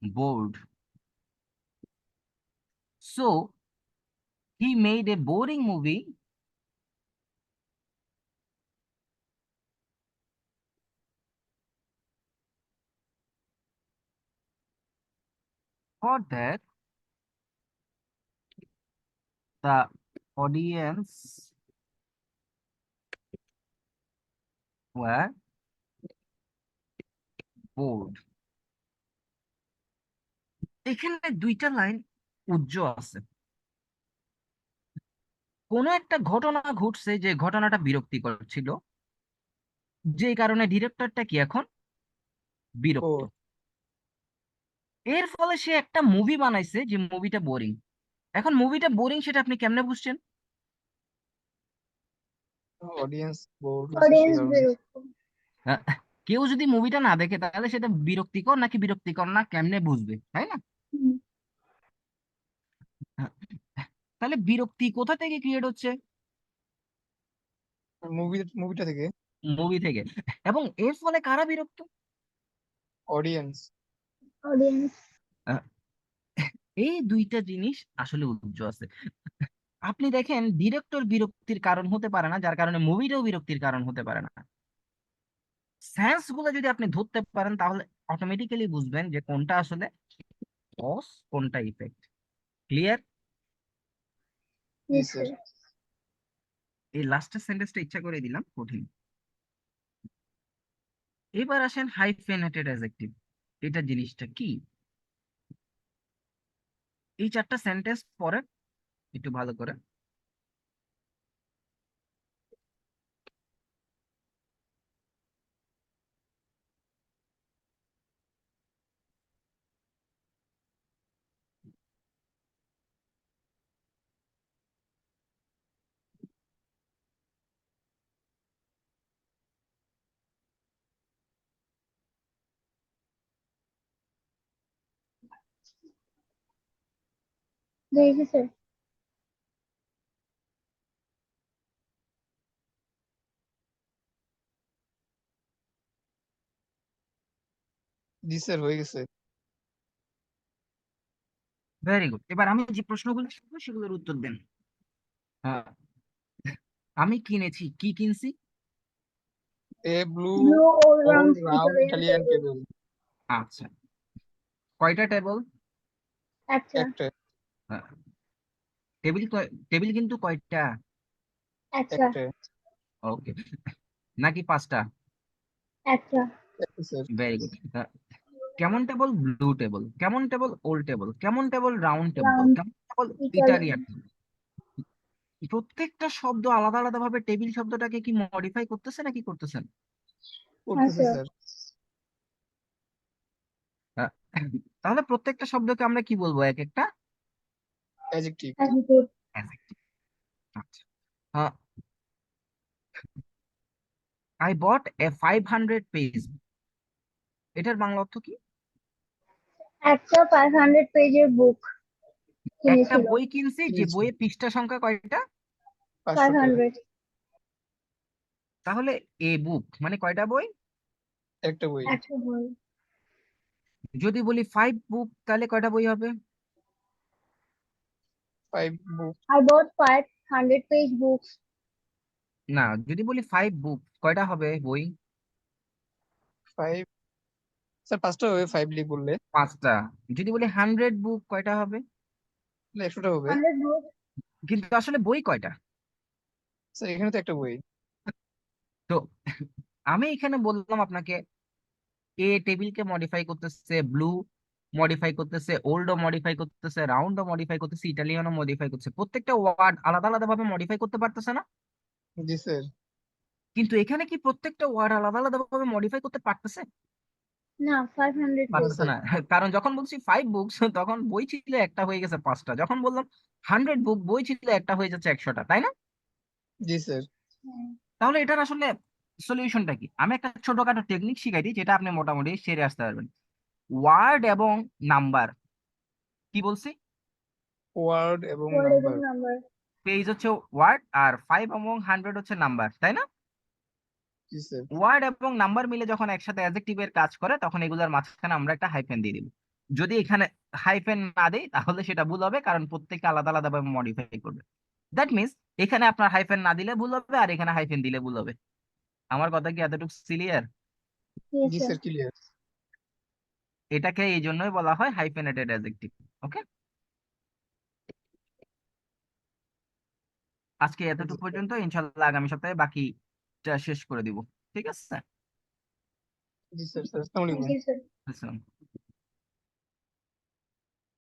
bored. So he made a boring movie for that the audience were bored. এখানে দুইটা লাইন উজ্জ্বল আছে। কোনো একটা ঘটনা ঘটছে যে ঘটনাটা বিরক্তিকর ছিল, যে কারণে ডিরেক্টরটা কি এখন বিরক্ত। বোর। এর ফলে সে একটা মুভি বানাইছে যে মুভিটা বোরিং। এখন মুভিটা বোরিং সেটা আপনি কেমনে বুঝছেন? অডিয়েন্স বোর হয়েছে সে অডিয়েন্স কারণে। বিরক্ত। আহ, কেউ যদি মুভিটা না দেখে তাহলে সেটা বিরক্তিকর নাকি বিরক্তিকর না কেমনে বুঝবে, তাই না? হুম, আহ, তাহলে বিরক্তি কোথা থেকে ক্রিয়েট হচ্ছে? মুভিটা থেকে। মুভি থেকে। এবং এর ফলে কারা বিরক্ত? অডিয়েন্স। অডিয়েন্স। আহ, এই দুইটা জিনিস আসলে উজ্জ্বল আছে। আপনি দেখেন ডিরেক্টর বিরক্তির কারণ হতে পারে না, যার কারণে মুভিটাও বিরক্তির কারণ হতে পারে না। সেন্স গুলো যদি আপনি ধরতে পারেন তাহলে অটোমেটিক্যালি বুঝবেন যে কোনটা আসলে কজ, কোনটা ইফেক্ট। ক্লিয়ার? জি জি স্যার। স্যার। এই লাস্টের সেন্টেন্সটা ইচ্ছা করে দিলাম কঠিন। এবার আসেন হাইফেনেটেড অ্যাডজেক্টিভ, এটা জিনিসটা কি? এই চারটা সেন্টেন্স পরে একটু ভালো করে। দেখি স্যার। জি স্যার হয়ে গেছে। Very good. এবার আমি যে প্রশ্নগুলো করবো সেগুলোর উত্তর দেন। আহ, আমি কিনেছি, কি কিনছি? A blue blue all all round round Italian Italian table. Table. আচ্ছা, কয়টা টেবল? একটা। একটা। টেবিল টেবিল কিন্তু কয়টা? একটা। একটা। ওকে, নাকি পাঁচটা? একটা। একটা স্যার। Very good. কেমন টেবল? Blue table. কেমন টেবল? Old table. কেমন টেবল? Round table. রাউন্ড কেমন টেবল? ইটালিয়ান। ইটালিয়ান। প্রত্যেকটা শব্দ আলাদা আলাদা ভাবে টেবিল শব্দটাকে কি মডিফাই করতেছে নাকি করতেছেন? হ্যাঁ করতেছে স্যার। স্যার। আহ, তাহলে প্রত্যেকটা শব্দকে আমরা কি বলবো এক একটা? অ্যাডজেক্টিভ। অ্যাডিটিভ। adjective। আচ্ছা, আই বট এ 500 পেজ, এটার বাংলা অর্থ কি? একটা 500 পেজের বুক একটা কিনেছিল। বই কিনছি, যে কিনেছি বইয়ের পৃষ্ঠা সংখ্যা কয়টা? 500টা। 500। তাহলে এ বুক মানে কয়টা বই? একটা বই। একটা বই। যদি বলি 5 বুক তাহলে কয়টা বই হবে? 5 বুক। I bought 500 page books. না, যদি বলি 5 বুক কয়টা হবে বই? ফাইভ, স্যার 5টা হবে 5 লিখ বললে, 5টা। যদি বলি 100 বুক কয়টা হবে? তাহলে 100টা হবে। 100 বুক। কিন্তু আসলে বই কয়টা? স্যার এখানে তো একটা বই। তো আমি এখানে বললাম আপনাকে এ টেবিলকে মডিফাই করতেছে, ব্লু মডিফাই করতেছে, ওল্ডও মডিফাই করতেছে, রাউন্ডও মডিফাই করতেছে, ইটালিয়ানও মডিফাই করতেছে, প্রত্যেকটা ওয়ার্ড আলাদা আলাদা ভাবে মডিফাই করতে পারতেছে না? জি স্যার। কিন্তু এখানে কি প্রত্যেকটা ওয়ার্ড আলাদা আলাদা ভাবে মডিফাই করতে পারতেছে? না, 500 না বুক। পারতেছে স্যার। না। কারণ যখন বলছি 5 বুকস তখন বই ছিল একটা হয়ে গেছে 5টা, যখন বললাম 100 বুক বই ছিল একটা হয়ে যাচ্ছে 100টা, তাই না? জি স্যার। হ্যাঁ। তাহলে এটার আসলে সলিউশনটা কি? আমি একটা ছোটখাটো টেকনিক শিখাই দিই যেটা আপনি মোটামুটি সেরে আসতে পারবেন। ওয়ার্ড এবং নাম্বার, কি বলছি? ওয়ার্ড এবং ওয়ার্ড এবং নাম্বার। নাম্বার। পেজ হচ্ছে ওয়ার্ড আর 5 এবং 100 হচ্ছে নাম্বার, তাই না? জি স্যার। ওয়ার্ড এবং নাম্বার মিলে যখন একসাথে অ্যাডজেক্টিভের কাজ করে তখন এগুলোর মাঝখানে আমরা একটা হাইফেন দিয়ে দিব। যদি এখানে হাইফেন না দেই তাহলে সেটা ভুল হবে, কারণ প্রত্যেকটা আলাদা আলাদা ভাবে মডিফাই করবে। দ্যাট মিনস এখানে আপনার হাইফেন না দিলে ভুল হবে আর এখানে হাইফেন দিলে ভুল হবে। আমার কথা কি এতটুকু ক্লিয়ার? ইয়েস জি স্যার। Sir, clear. এটাকে এই জন্যই বলা হয় হাইফেনেটেড অ্যাডজেক্টিভ। ওকে, আজকে জি এতটুকু স্যার। পর্যন্ত, ইনশাল্লাহ আগামী সপ্তাহে বাকিটা শেষ করে দিব। ঠিক আছে? জি স্যার। স্যার আসসালামু থ্যাংক আলাইকুম। You sir. আসসালাম।